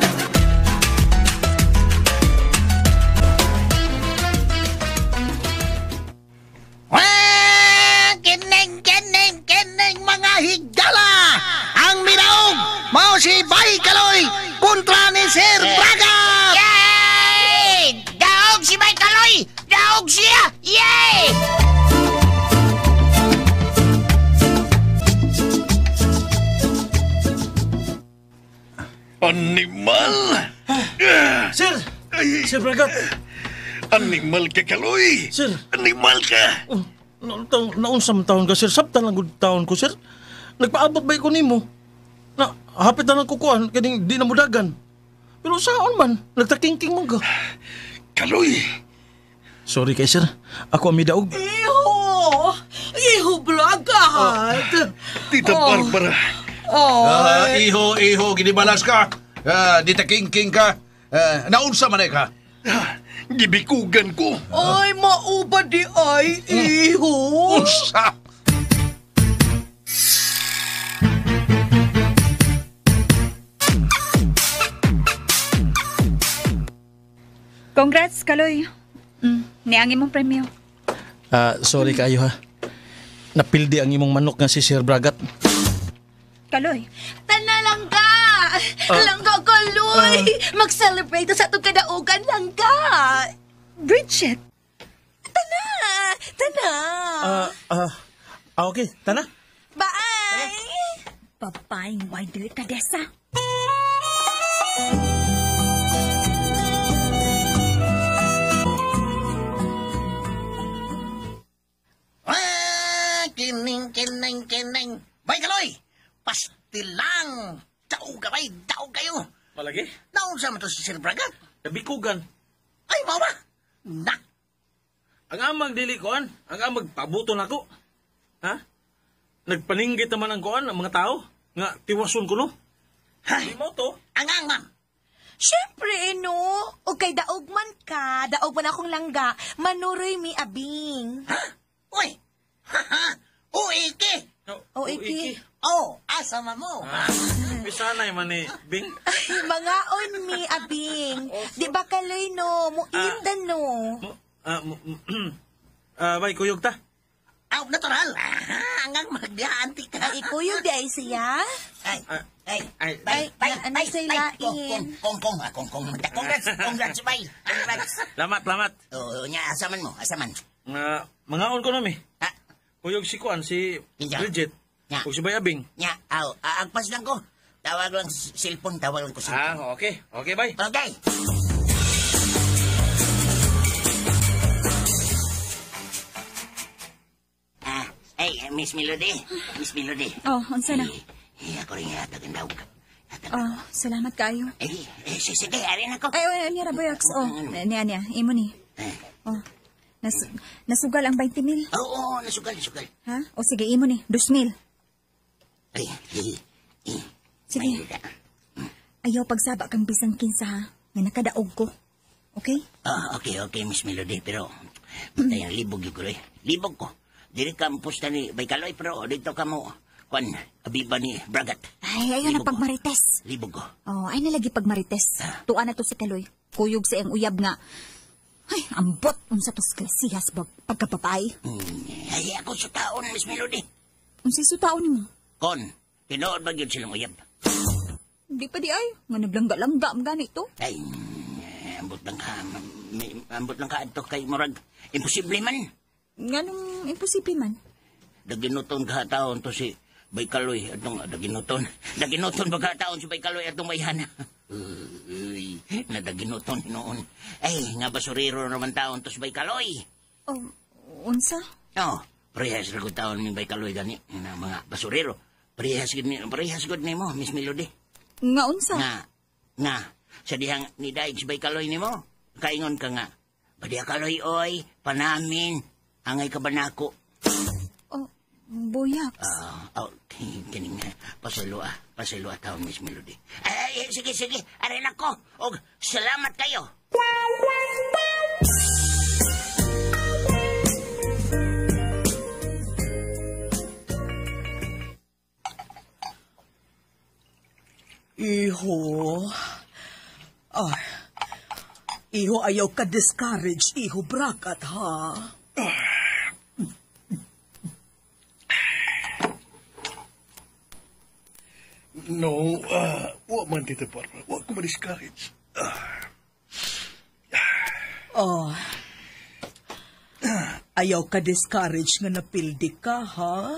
Kining mga higala! Ang minaog! Mao si Bay Kaloy kontra ni Sir Bragat! Yay! Yay! Animal! Sir! Sir Bragat! Animal ka, Kaloy! Sir! Animal ka! Naunsam taon ka, sir. Sabta lang gud taon ko, sir. Nagpaabot ba ko nimo? Na, hapit na lang kukuhan, kaning di na mudagan. Pero saan man? Nagtakingking mo ka. Kaloy! Sorry kay sir. Ako ang midaog. Iho, Bragat! Tita Barbara! Iho, ginibalas ka. Di ta king ka. Naunsa man ka. Gibikugan ko. Ay, maubad di ay, iho. Unsa? Congrats, Kaloy. Niangin mong premyo. Sorry kayo ha. Napildi ang imong manok nga si Sir Bragat. Kaloy. Tana langga! Langga, Kaloy! Mag-celebrate sa itong kadaugan, langga! Bridget. Tana! Okay, tana. Bye! Babaeng wider ka, Desa. Kining. Bay, Kaloy! Pastilang! Daog ka, bay! Daog kayo! Malagi? Naon sa to si Sir Bragat? Nabikugan. Ay, mau ba? Nak! Ang amang dili koan, ang amang pabuton ako. Ha? Nagpaninggit naman ang koan, ang mga tao. Nga, tiwason ko no. Hay! Di mo to. Angang, ma'am! Siyempre, no? O kay daog man ka, daog man akong langga, manuroy mi abing. Ha? Uy! Ha? Uiki! O iki. Oh, asa man mo? Bisanay man ni Bing. Mga on mi abing. Di ba Kaloy no? Muindan no? Bay, kuyog ta. Aw, natural. Angang magdihanti ka. Ay, ikuyog di ay siya? Ano sa'y lain? Kong. Congrats, bay. Congrats. Lamat. Oo, asaman mo, asaman. Mga on ko nami. Kuyog si Kuan, si Bridget. O si Bay Abing. Agpas lang ko. Tawag lang cellphone, tawag lang ko cellphone. Okay. Okay, Bay. Okay. Miss Melody. Oh, unsa na? Ako rin yatag ang daog. Oh, salamat kayo. Sige, arin ako. Ay, niya Raboyax. Oh, niya. Imo ni. Oh, nasugal ang 20,000. Oo, nasugal. Ha? O sige, imo ni. 2,000. Sige. Ayaw pagsaba kang bisang kinsa ha. Nga nakadaog ko. Okay? Okay, Miss Melody. Pero, patay ang libog yung kuloy. Libog ko. Dili ka pusta ni Bay Kaloy, pero dito ka mo. Kwan, abiba ni Bragat. Ay, ayaw na pagmarites. Libog ko. Oh, ay nalagi pagmarites. Tuan na to si Kaloy. Kuyog sa iyang uyab nga. Ay, ambot. Unsa to sa klasihas pagkapapay. Ay, ako sa taon, Miss Melody. Unsa sa taon mo? Kon, tinood ba yun silang uyab? Hindi pa di ay. Nga naglangga-langga ang ganito. Ay, ambot lang ka ato kay Morag. Imposible man. Nga imposible man. Daginuton ka taon to si Bay Kaloy. Daginuton ba ka taon si Bay Kaloy atong bayhana? Nadaginuton noon. Ay, nga basurero naman taon to si Bay Kaloy. Oh, unsa? Parehas na ko taon min Bay Kaloy gani. Na mga basurero. Parehas gud ni mo, Miss Melody. Nga unsa? Nga. Sa dihang ni Daig si Bay Kaloy ni mo. Kaingon ka nga. Badiya Kaloy, oy, panamin. Angay ka ba na ako? Oh, Boyax. Kining pasalo taon, Miss Melody. Sige, arin ako. Og salamat kayo. Iho, ayaw ka discourage, iho, Bragat, ha? No, wag man, Tita Barbara. Wag ko ma-discourage. Ayaw ka discourage nga napildi ka, ha?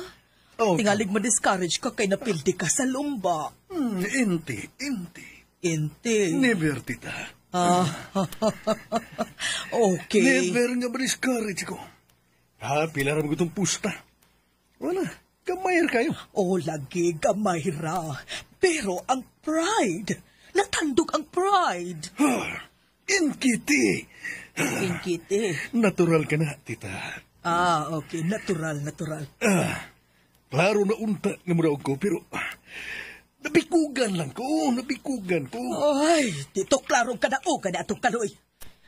Oh, Tingalig ma-discourage ka kay napildi ka sa lumba. Inti. Inte. Never, tita. Okay. Never nga ma-discourage ko. Pila ram ko itong pusta. Wala, gamayar kayo. Lagi gamay ra. Pero ang pride, natandog ang pride. Inkiti. Inkiti. Natural ka na, tita. Okay. Natural. Klaro na unta nga muraog ko, pero nabikugan ko. Ay, dito klaro ka na atong kaloy.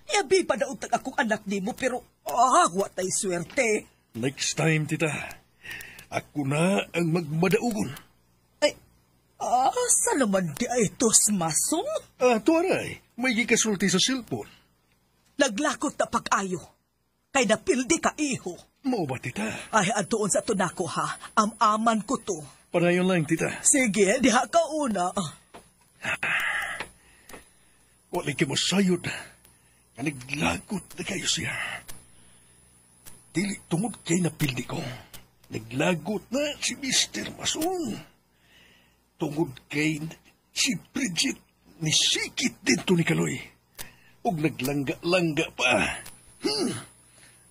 Iabi pa na untag akong anak ni mo, pero watay swerte. Next time, tita, ako na ang magmadaugon. Sa naman di ay tos masong? Tuaray, may gikasulti sa cellphone. Naglakot na pag-ayo. Kay napildi ka, iho. Mao ba, tita? Ay, antuon sa tunako, ha? Amaman ko to. Panayon lang, tita. Sige, diha ka una. Wala ka masayod. Naglagot na kayo siya. Dili tungod kay napildi ko. Naglagot na si Mr. Mason. Tungod kay si Bridget ni sikit dito ni Kaloy. Og naglangga-langga pa.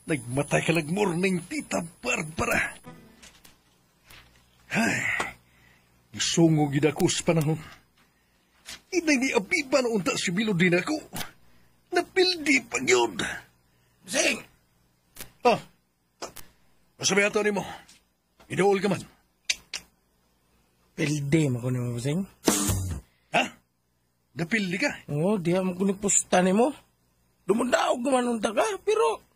Nagmatay ka lang morning, Tita Barbara. Ay, isungog gid ako sa panahon. Inay ni Abiba na unta si Milo din ako. Napildi pa yun. Sing! Masabi ato ni mo. Idool ka man. Pildi mo ko ni mo, Sing. Napildi ka? Oo, diha mo ko ni pusta ni mo. Dumundaog naman unta ka, pero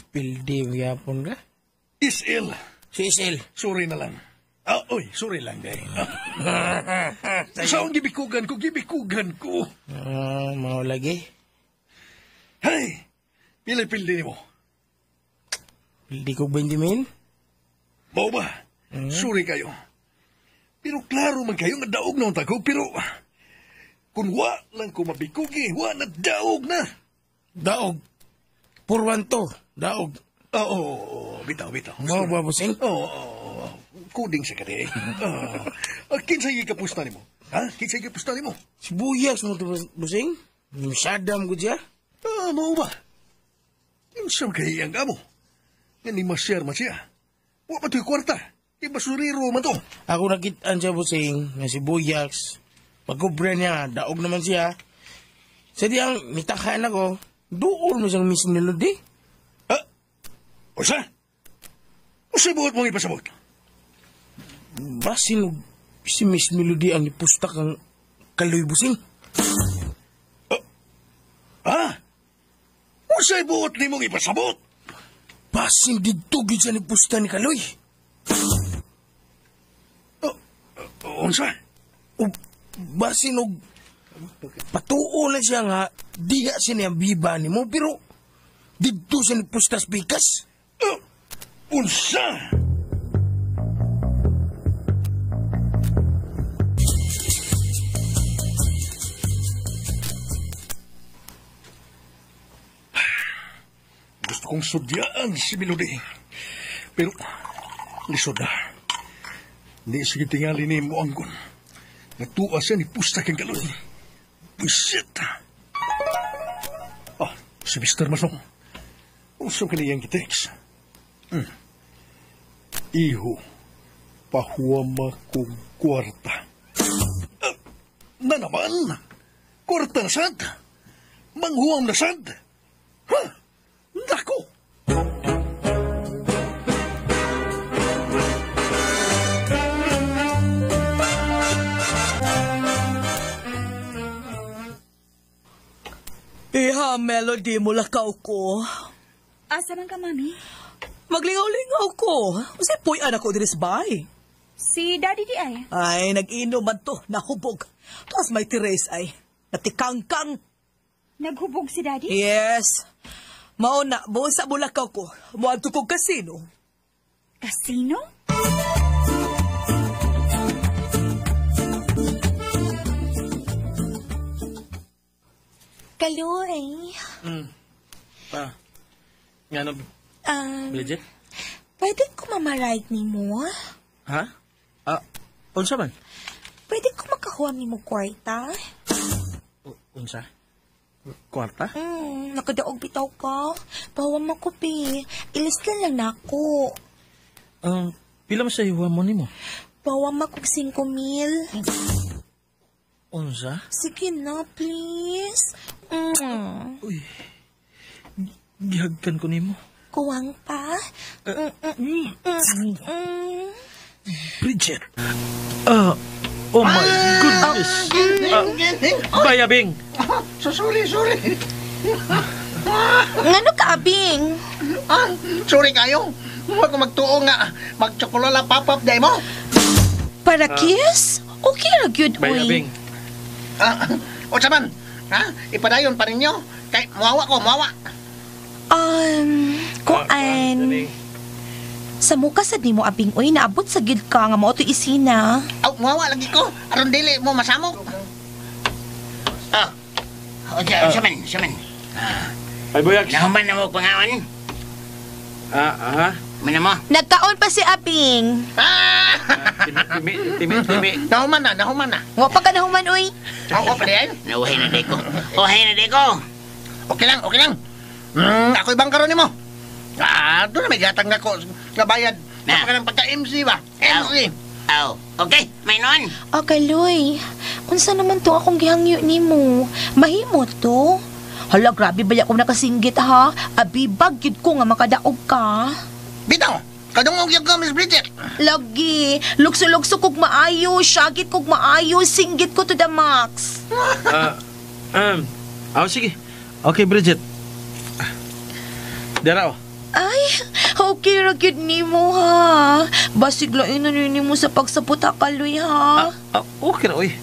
pildi mo yapon ka. Isel. Si Isel. Sorry na lang. Sorry lang, gay. Saan gibikugan ko? Mau lagi. Hay! Pildi ni mo. Pildi ko, Benjamin. Mau ba? Sorry kayo. Pero klaro man kayo nga daog na unta ko, pero kung wa lang ko mabikugi, wa na daog na. Daog. Purwan to. Daog. Bitaw. Mau ba, Busing? Kuding sa kade. Kinsay kapusta ni mo? Kinsay kapusta ni mo? Si Buyas mo to, Busing. Masyadam ko siya. Mau ba? Kinsam kay ang amo. Nga ni masyar man siya. Wa pa to'y kwarta. Ibasuriro man to. Ako nakitaan siya, Busing, nga si Buyas. Pagkubra niya, daog naman siya. Sa diyang mitakahan ako, doon mo siyang Miss Melody. Usa buot mong ipasabot? Basin si Miss Melody ang nipusta kang Kaloy, Busing. Usa buot ni mong ipasabot? Basin dito gid siya nipusta ni Kaloy. Unsa? Basin og patuo na siya nga diha siya niya biba ni mo, pero dito siya nipusta sa pikas. Unsa? Gusto kong sudyaan si Melody. Pero, lisod na. Hindi sige tingali ni mo anggon. Natuwa siya ni pusta kang Kaloy. Buisit. Si Mr. Masong. Usong kaniyang kiteks. Iho, pahuwama kong kwarta. Na naman? Kwarta na sad? Manghuwam na sad? Nako! Iha, Melody, mulakaw ko. Asa man ka, Mami? Maglingaw-lingaw ko. Kasi po'y anak ko diris bay. Si Daddy di ay? Ay, nag-inom man to, nahubog. Tapos may tires ay, natikangkang. Naghubog si Daddy? Yes. Mauna, buwan sa bulakaw ko. Muadto kong kasino. Kasino? Kaloy. Nga na, Bridget? Pwede ko mamaride ni mo? Ha? Unsa man? Pwede ko makahuam ni mo kwarta? Unsa? Kwarta? Nakadaog bitaw ka. Pahawam ako, pi. Ilislan lang na ako. Pila mo sa iwa mo ni mo? Pahawam ako 5,000. Unsa? Sige na, please. Uy. Gihagkan ko ni mo. Kuwang pa? Bridget. Oh my goodness. Bayabing. Sorry. Ngano ka, Abing? Sorry kayo. Huwag ko magtuo nga. Magtsokolala pop-up day mo. Para kiss? Okay ra gyud, uy. Bayabing. O saman, ipadayon pa ninyo. Kay muawa. Kuan. Sa muka sad nimo, Abing, uy, naabot sa gid ka nga mao to isina. Muawa lagi ko. Aron dili mo masamok. Saman. Ay, Boyax. Nahuman na mo pangawan. Mana mo? Nagkaon pa si Abing. Timi. Nahuman na. Wa pa ka nahuman, uy. Ako pa diyan. Nauhay na deko. Okay lang. Ako ibang karon nimo. Doon na may gatang nga ko nga bayad. Napaka ng pagka-MC ba? MC. Okay, may noon. Kaloy. Unsa naman to akong gihangyo nimo? Mahimo to. Hala, grabe ba ko nakasinggit, ha? Abibag yun ko nga makadaog ka. Bitaw, kadungog yung ka, Miss Bridget. Lagi. Lukso-lukso kog maayo. Syagit kog maayo. Singgit ko to the max. Sige. Okay, Bridget. Dara, Ay, okay ra gyud nimo, ha. Basig lain na nimo sa pagsapot, ha, Kaloy, ha. Okay na, uy.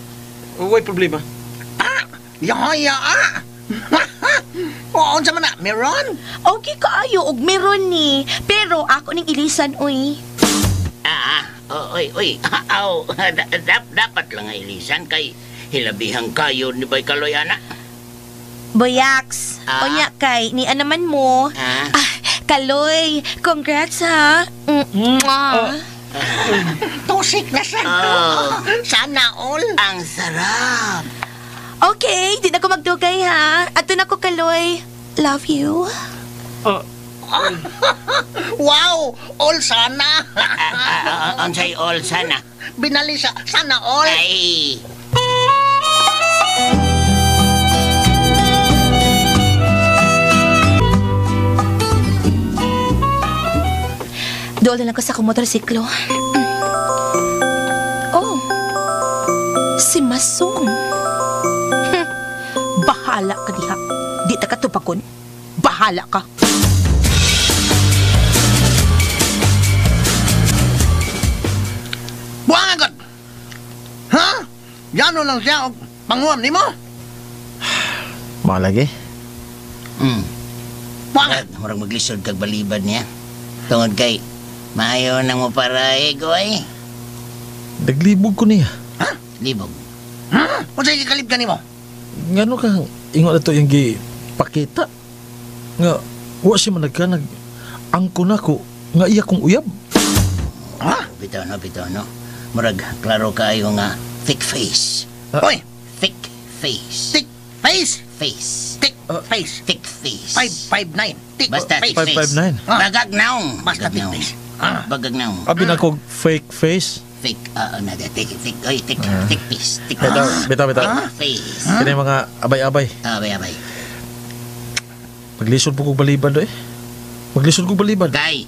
Huwag problema. Yaya. Unsa man na, meron? Okay kaayo og meron ni. Pero ako ning ilisan, uy. Uy. Dapat lang nga ilisan kay hilabihang kayo ni Bay Kaloy, ana. Boyax, onya kay ni anaman mo. Kaloy, congrats, ha. Tusik na siya. Sana all. Ang sarap. Okay, di na ko magdugay, ha. Ato na ko, Kaloy. Love you. Wow, all sana. Ansay all sana. Binali sa sana all. Ay. Doon lang ko sa akong motorsiklo. Oh, si Masong. Bahala ka diha. Di ta katupakon. Bahala ka. Buang agad. Ha? Yano lang siya og panguam nimo? Malagi. Buang. Murag maglisod kag balibad niya. Tungod kay maayo na mo para egoy. Naglibog ko niya. Ha? Libog. Unsa gikalib ka nimo? Ngano ka ingon na to yung gipakita? Nga, wa siya managka angko na ko nga iya kong uyab. Bitaw no. Murag klaro kayo nga fake face. Hoy, fake face. Thick face. Face. Thick face. Thick face. 559. Thick Basta face. 559. Bagag naong. Basta thick face. Bagag naong. Abi na ko fake face. Fake, thick face. Thick Bitaw. face. Kaya yung mga abay-abay. Abay. Maglisod po kong balibad eh. Maglisod kong balibad. Kay.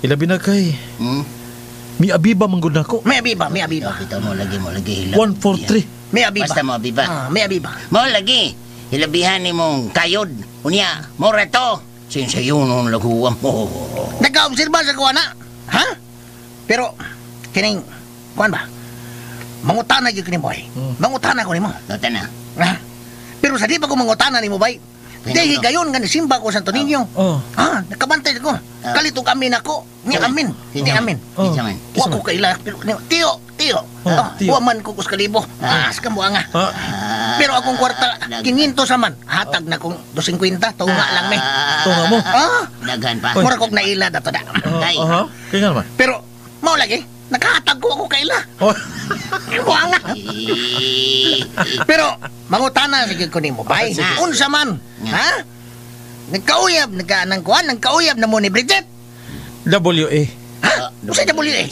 Ilabi na kay. Mi abiba manggod na ko. May abiba. Kita mo lagi. 143. May abiba. Basta mo abiba. May abiba. Mo lagi. Hilabihan ni mong kayod. Unya, mo reto. Sinsayon ang laguan mo. Nagka-obserba sa kuha na. Ha? Pero, kining, kuhan ba? Mangutana yun kining boy. Mangutana ko ni mo. Nota na. Ha? Pero sa di pa ko mangutana ni mo, bay. Dahil gayon nga nisimba ko Santo Niño. Nakabantay ko. Kalito amin ako. Ni amin. Wa ko kaila. Tiyo. Wa man ko kus kalibo. As ka mo nga. Pero akong kwarta, 500 saman. Hatag na kong 250, tunga lang me. Tunga mo? Daghan pa. Mura kong naila dato da. Kay. Kaya nga naman. Pero, mau lagi, nakahatag ko ako kaila. Buanga. Pero, mangutana, sige ko ni mo, bay. Unsa man, ha? Nagkauyab, nagkauyab na mo ni Bridget. WA. Ha? Usa WA?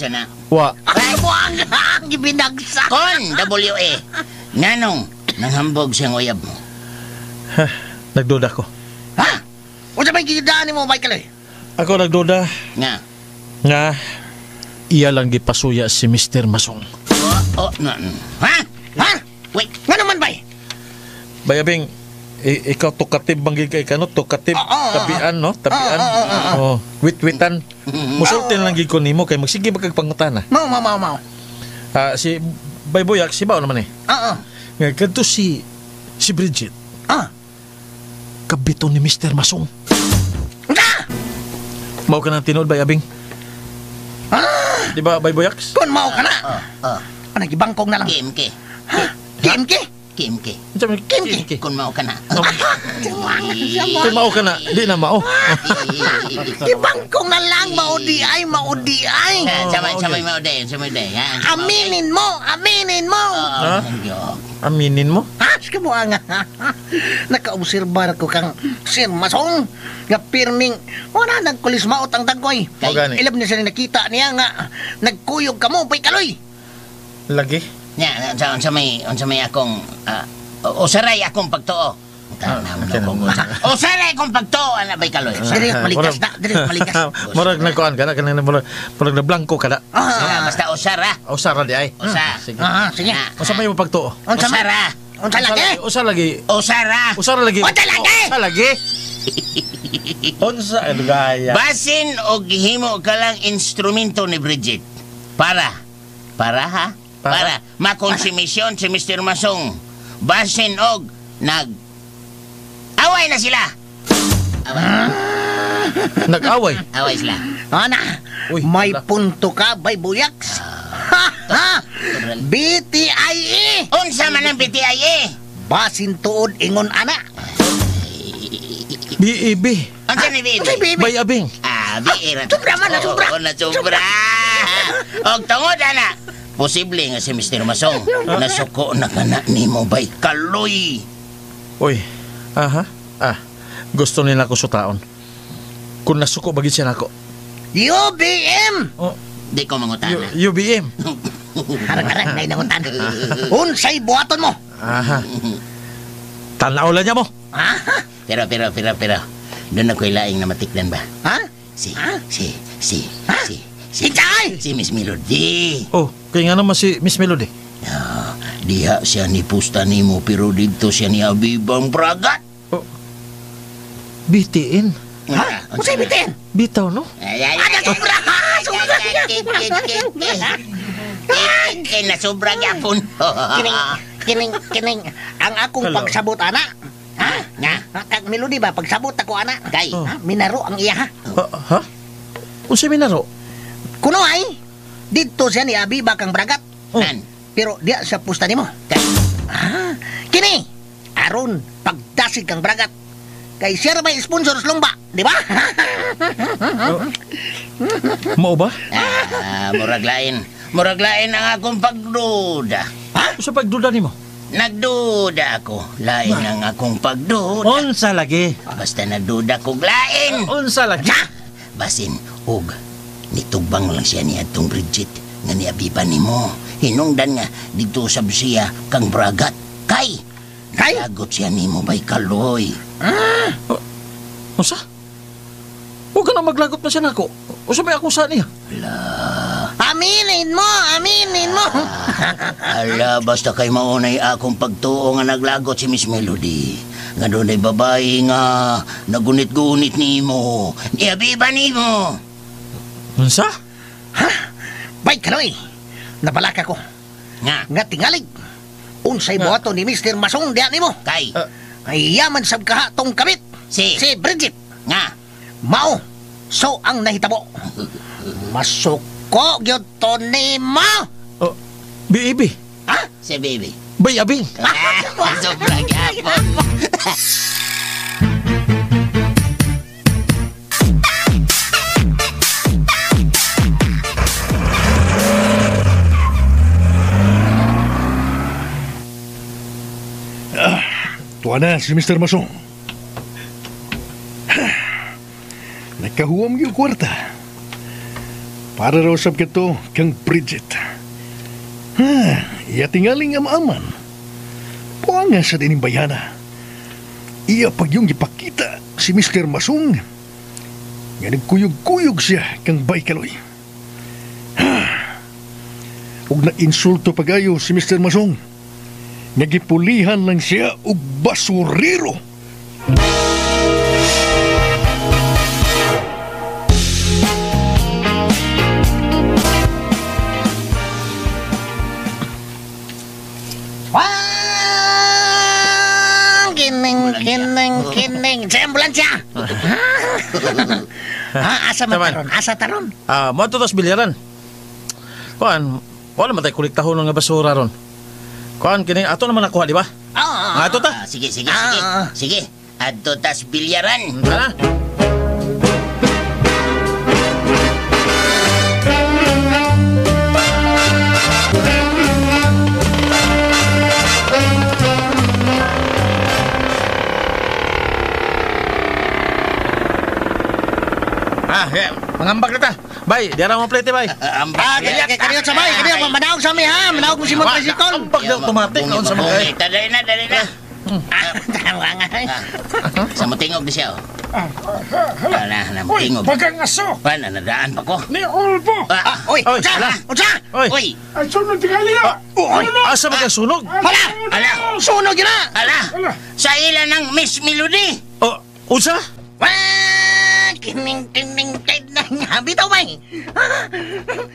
Wa. Ay, buanga, ang ibinagsak. Kon, WA. Nganong, nanghambog siyang uyab mo. Nagduda ko. Ha? Unsa may gidaan mo, bay kaloy? Ako nagduda. Nga, iya lang gipasuya si Mr. Masong. Ha? Ha? Wait, nga naman, bay? Bayabing, ikaw tukatib banggig kay kano, tukatib, tabian, no? Tabian. Wit-witan. Musultin lang gid ko nimo kay magsige magkagpangutana. Mau. Si Bayboyak, si Bao naman eh. Nga, kadto si Bridget. Kabito ni Mr. Masong. Mau ka na tinood, Bayabing? Di ba, Bayboyaks? Kung mau ka na. Nagibangkong na lang. Kimke. Kung mau ka na. Kung mau ka na, di na mao. Ibangkong na lang, maudi ay. Samay maudi. Aminin mo. Aminin mo? Sige mo nga. Nakaobserbar ko kang Sir Masong nga pirming wala nagkulis maot ang tangkoy. Ilab niya siya nakita niya nga nagkuyog ka mo, pay kaloy. Lagi? Nya, unsa may akong usaray akong pagtuo. Usaray akong pagtuo ana bay kaloy. Dili malikas. Murag nagkuan ka na kanang murag na blanco ka na. Basta usara. Usara di ay. Sige. Sige. Usa may mo pagtuo? Usara. Unsa lagi? Usara lagi. Unsa gaya? Basin og himo ka lang instrumento ni Bridget. Para makonsumisyon si Mr. Masong. Basin og away na sila. Nag-away? Away sila. Ana, may punto ka, Baybuyaks. BTIE. Unsa man ang BTIE? Basin tuod ingon ana. BEB. Unsa ni BEB? Bayabing. BE. Sobra. Og tungod ana. Posible nga si Mr. Masong nasuko na kana nimo bay kaloy. Uy. Gusto nila ko sutaon. Kung nasuko bagid siya nako. UBM. Di ko mangutana. UBM. Harang-harang na inangutan. Unsay buhaton mo? Tanaw lang niya mo. Pero. Doon ako'y laing na matikdan ba? Ha? Si Miss Melody. Oh, kaya nga naman si Miss Melody. Diha siya ni pusta nimo pero dito siya ni Abibang Bragat. Bitiin. Unsay bitiin? Bitaw, no? Sobra gyapon. Kining ang akong pagsabot ana. Kag Melody ba pagsabot ako ana? Kay minaro ang iya ha. Ha? Unsay minaro? Kuno ay dito siya ni Abi bakang Bragat. Pero diya sa pusta nimo. Kini aron pagdasig kang Bragat. Kay siya may sponsor sa lumba, di ba? Mao ba? Murag lain ang akong pagduda. Sa pagduda nimo? Nagduda ako. Lain ang akong pagduda. Unsa lagi? Basta nagduda ko lain. Unsa lagi? Basin, nitubang lang siya ni atong Bridget nga niabiba nimo. Hinungdan nga dito sa siya kang Bragat. Kay? Lagot siya nimo bay kaloy. Unsa? Huwag ka na maglagot na siya nako. Unsa may akong saan niya? Aminin mo! Ala, basta kay maunay akong pagtuo nga naglagot si Miss Melody. Nga doon ay babae nga nagunit-gunit nimo. Niabiba nimo. Unsa? Bay kaloy, nabalaka ko. Nga tingalig. Unsay buhato ni Mr. Masong diyan nimo. Kay? Ay yaman sab kaha tong kabit. Si Bridget. Nga. Mao, so ang nahitabo. Masuko gyud to nimo. BEB. Si Baby. Bay Abing. Sobra gyapon. Tuwa na si Mr. Masong. Nagkahuwam yung kwarta. Para raw sab kito kang Bridget. Iya tingaling amaman. Puanga sa dining bayana. Iya pag yung ipakita si Mr. Masong. Nga nagkuyog-kuyog siya kang Baykaloy. Ug na-insulto pagayo si Mr. Masong. Nagipulihan lang siya og basurero. Kining sa ambulansya. Asa mataron? Asa taron? Mo to bilyaran. Kuan, wala man tay kolektahon nga basura ron. Kuan kini ato naman nakuha di ba? Ato ta. Sige. Sige. Adto tas bilyaran. Tara. Mangambak na ta. Bay, di ara mo plate, bay. Kaniyo sa bay. Kaniyo, manaog sa amin, ha? Manaog mo si Mon Tricycle. Ambak daw automatic noon sa mga. Dali na. Tama nga. Sa matingog na siya, oh. Na matingog. Uy, bagang aso. Paano, nadaan pa ko? Ni Ulbo. Uy, unsa? Uy. Ay, sunod tingali na. Asa ba kang sunog? Hala, sunog yun na. Ala, sa ilan ng Miss Melody. Oh, unsa? Kining na bitaw bay.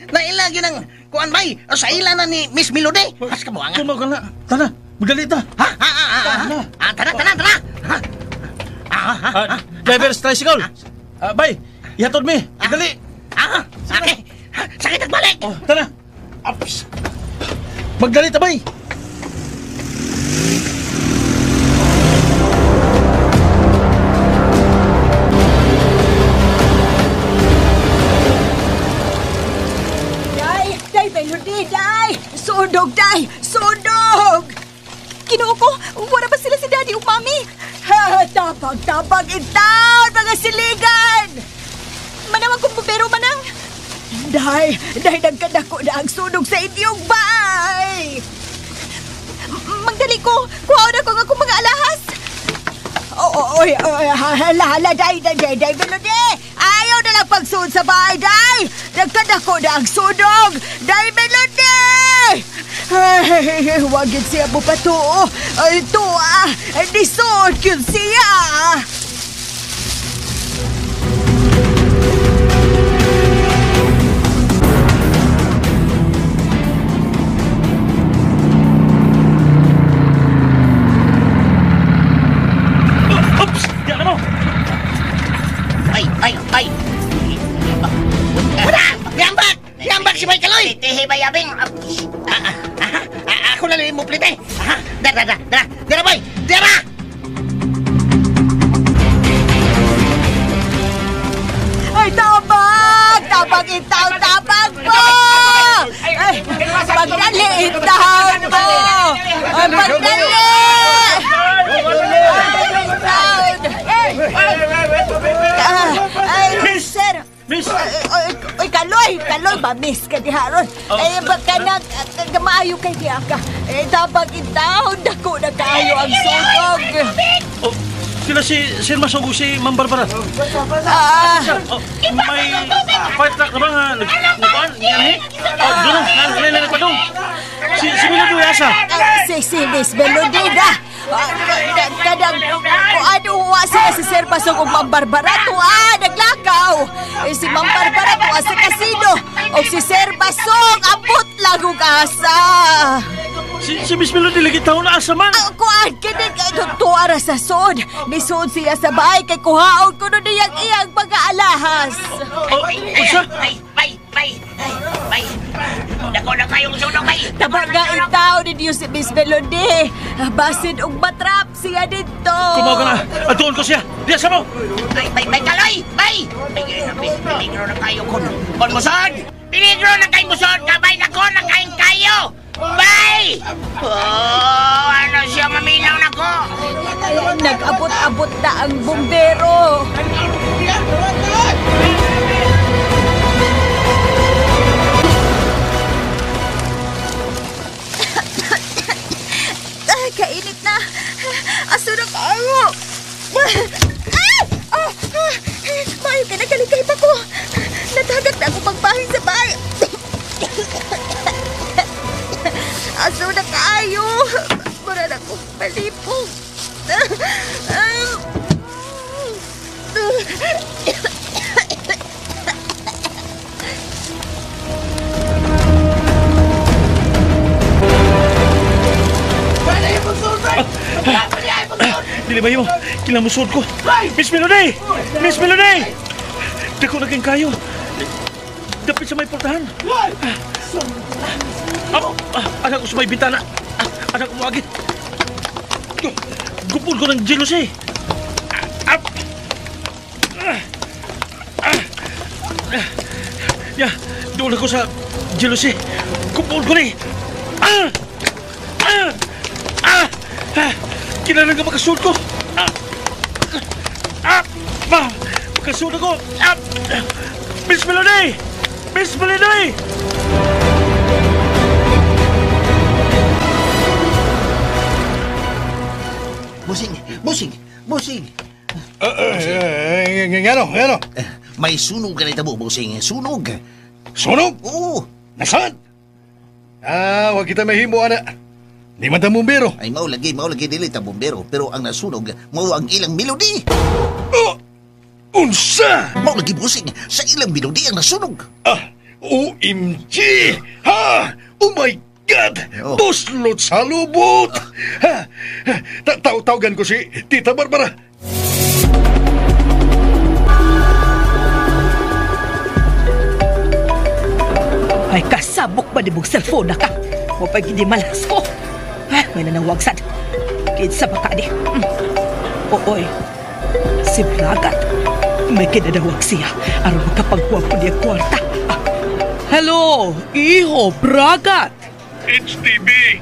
Nailag yun ang kuan bay. Sa ila na ni Miss Melody. Mas kabuanga. Tumaw ka na. Tana, magali ta. Tara. Driver's tricycle. Bay, ihatod mi. Magali. Sakit at balik. Oh, tana. Aps. Magali ta, bay. Sundog! Kinuha ko, wala ba sila si Daddy o Mami? Tabag itaw, mga siligan! Manawag kong bubero, manang. Day, nagkadako na ang sunog sa inyong bahay! Magdali ko, kuhaon ako ng akong mga alahas. Hala, day, Melody! Ayaw na lang pagsuod sa bahay, day! Nagkadako na ang sunog! Day, Melody! Ay, wagit siya mo pa to. Ito, nisod yun siya. Oops! Diyan na mo! Ay! Wala! Yambak si Baykaloy! Tihi ba yabing? Ako na lang mo plite. Dara bay! Dara! Ay, tabag itaw mo! Ay, pagdali itaw mo! Ay, pagdali! Ay, sir! Miss! Oy, Kaloy, ba miss ka di haron? Eh, baka maayo kay diya ka. Eh, tabag itaw, dako na kayo ang sunog. Oh, sila si Sir Masugong si Ma'am Barbara. May fire truck na ba nga nagpaan? Yan eh? Doon na, nagpadong. Si Melody asa? Si Miss Melody na. Kadang ano sila si Sir Pasong o Ma'am Barbara naglakaw. Si Ma'am Barbara sa kasino o si Sir Pasong abot lang og asa. Si Miss Melody lagi taon na asa man. Kuan kinig tuwara sa sod. Nisod siya sa bahay kay kuhaon ko nun iyang mga alahas. Bay. dako na kayong sunog kay. Tabang nga itaw ni Diyos si Miss Melody. Basin og matrap siya dito. Kumaw ka na. Atuon ko siya. Diya sa mo. Bay, Kaloy! Bay! Peligro na kayo kun. Kon musod! Peligro na kayo musod! Kabay na ko na kain kayo! Bay! Oh, ano siya maminaw na ko? Nag-abot-abot na ang bumbero. Kainit na. Aso na kayo. Mayo ka nagaligay pa ko. Natagat na ako pagbahin sa bahay. Aso na kayo. Mura na akong malipong. Dili ba mo? Kilamusod ko. Miss Melody! Miss Melody! Dako na kayong kayo. Dapit sa may portahan. Anak ko sa may bintana. Anak ko mo agit. Gupon ko ng jelos eh. Doon ako sa jelos eh. Gupon ko na eh. Kailangan ka makasuot ko. Makasuot ako. Miss Melody! Miss Melody! Busing! Ngano? May sunog ka na ito, Busing. Sunog! Sunog? Oo! Nasaan? Wag kita mahimo, ana. Di man ta bumbero. Ay, maulagi dili ta bumbero. Pero ang nasunog, mao ang ilang melody. Unsa? Maulagi, Busing, sa ilang melody ang nasunog. OMG! Ha! Oh my God! Buslot sa lubot! Ha! Tawagan ko si Tita Barbara. Ay, kasabok ba di mong cellphone na ka? O pa'y hindi malas ko. May nanawagsan. Kinsa ba ka di? Ooy, si Bragat. May kinadawag siya. Araw magkapagwapo niya kwarta. Hello, Iho, Bragat. It's TV.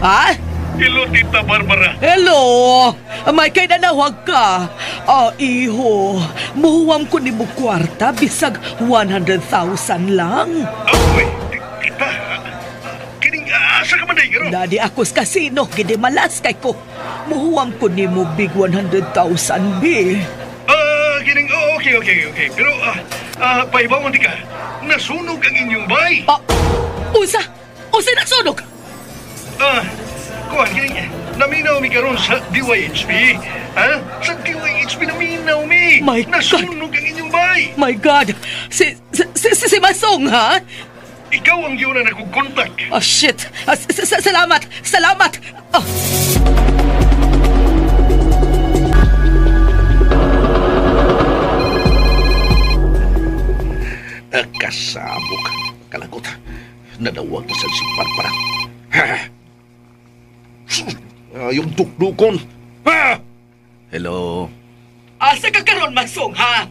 Ha? Hello, Tita Barbara. Hello! May kay nanawag ka. Iho, muhuwam ko ni mo kwarta bisag 100,000 lang. Tita, kining asa ka man ay garo? Dadi akos kasino, gidi malas kay ko. Muhuwam ko ni mo big 100,000 bi. Kining, okay. Pero, paibawon di ka, nasunog ang inyong bay. Unsa nasunog? Kuhan, kining, naminaw mi karon sa DYHP. Ha? Sa DYHP naminaw mi. My God. Nasunog ang inyong bay. My God! Si Masong, ha? Ikaw ang yun na nagkukontak. Shit! Salamat! Kasabok. Kalagot. Nadawag na sa si Barbara. Yung tukdukon. Hello. Asa ka karon, Masong, ha?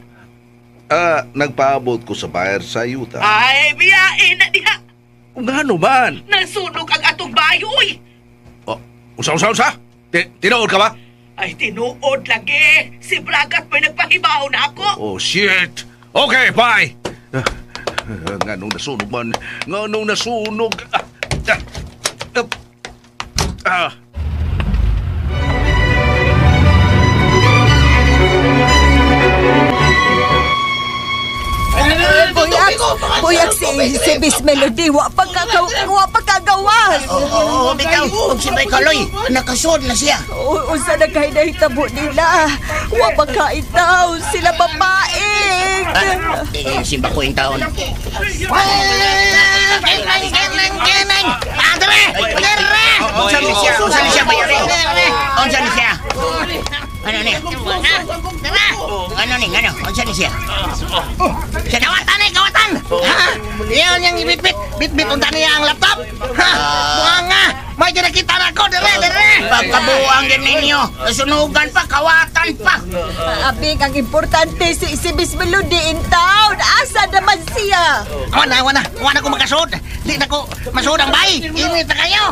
Nagpaabot ko sa bayar sa yuta. Ay, biyain na diha. Ngano man? Nasunog ang atong bayoy. Usa? Tinood ka ba? Ay, tinuod lagi. Si Bragat may nagpahibaw na ako. Oh, shit. Okay, bye. Nganong nasunog man? Nganong nasunog? Buyak si Miss Melody, wa pagkagawas. Oo, bitaw. Huwag si Bay Kaloy. Nakasod na siya. Unsa na kayo nahitabo nila? Wa pagkaitaw. Sila babae. Simba ko yung taon. Kenang! Dami! Unsan ni siya bayari? Unsan ni siya? Ano ni? Ano? Unsan ni siya? Siya kawatan! Ha? Iyan yang ibit-bit. Bit-bit unta niya ang laptop. Ha? Buang nga. May nakita na ko. Dere. Pagkabuang din ninyo. Nasunugan pa, kawatan pa. Abing, ang importante si Miss Melody in town. Asa naman siya? Wana ko makasod. Di na ko masod ang bay. Init na kayo.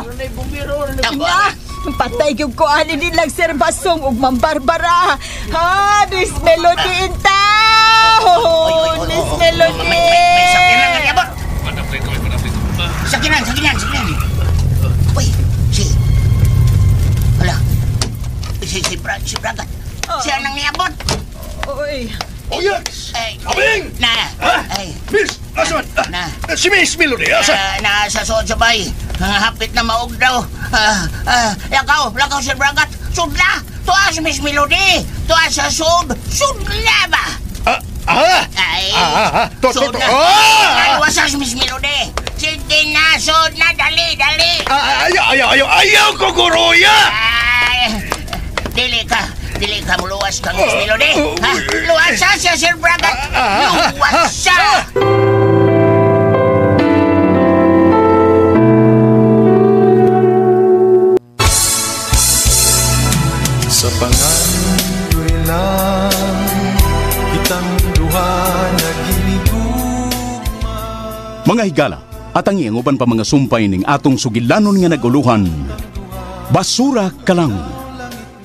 Nya, patay yung kuhanin nilang Sir Basong ug Ma'am Barbara. Ha, Miss Melody in town. Miss Melody. May sakyan lang nga bot. Sakinan. Uy, Hala. Si Bragat. Siya nang niabot. Uy. Oh, yes! Abing! Miss, asan? Si Miss Melody, asan? Nasa sood sa bay. Hapit na maog daw. Lakaw si Bragat. Sudla! Tuwa si Miss Melody. Tuwa sa sood. Sudla ba? Sudla. Wasa si Miss Melody. Sige na, sood na. Dali. Ayaw ko, Kuroya! Dili ka luwas kang Miss Melody. Luwas siya, Sir Bragat. Luwas siya. Sa pangandoy lang kitang duha naghinigugma. Mga higala, at ang ianguban pa mga sumpay ning atong sugilanon nga naguluhan. Basura ka lang.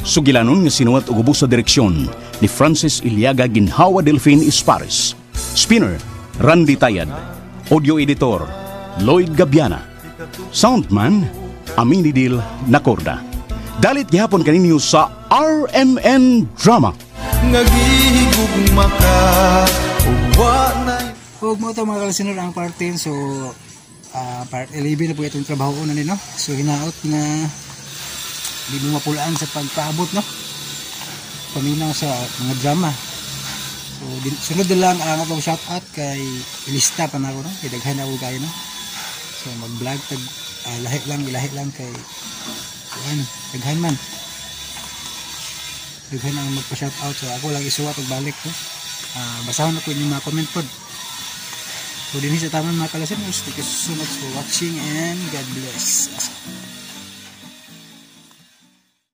Sugilanon nga sinuwat og ubos sa direksyon ni Francis Iliaga Ginhawa Delfin Ispares. Spinner, Randy Tayad. Audio editor, Lloyd Gabiana. Soundman, Aminidil Nacorda. Dalit gihapon kaninyo sa RMN Drama. Nagihigugma ka ug wa na. Huwag mo ito mga kalasinod ang part 10. So, part 11 na po itong trabaho na nino. So, hinaot nga di mo mapulaan sa pagpaabot, no? Paminaw sa mga drama. So, sunod na lang ang atong shoutout kay ilista pa na ako, no? Kay daghan ako kayo, no? So, mag-vlog, ilahi lang kay daghan man. Daghan ang magpa-shoutout. So, ako lang isuwat og balik, no? Basahon ako yung mga comment pod. So, din sa taman mga kalasin, thank you so much for watching and God bless.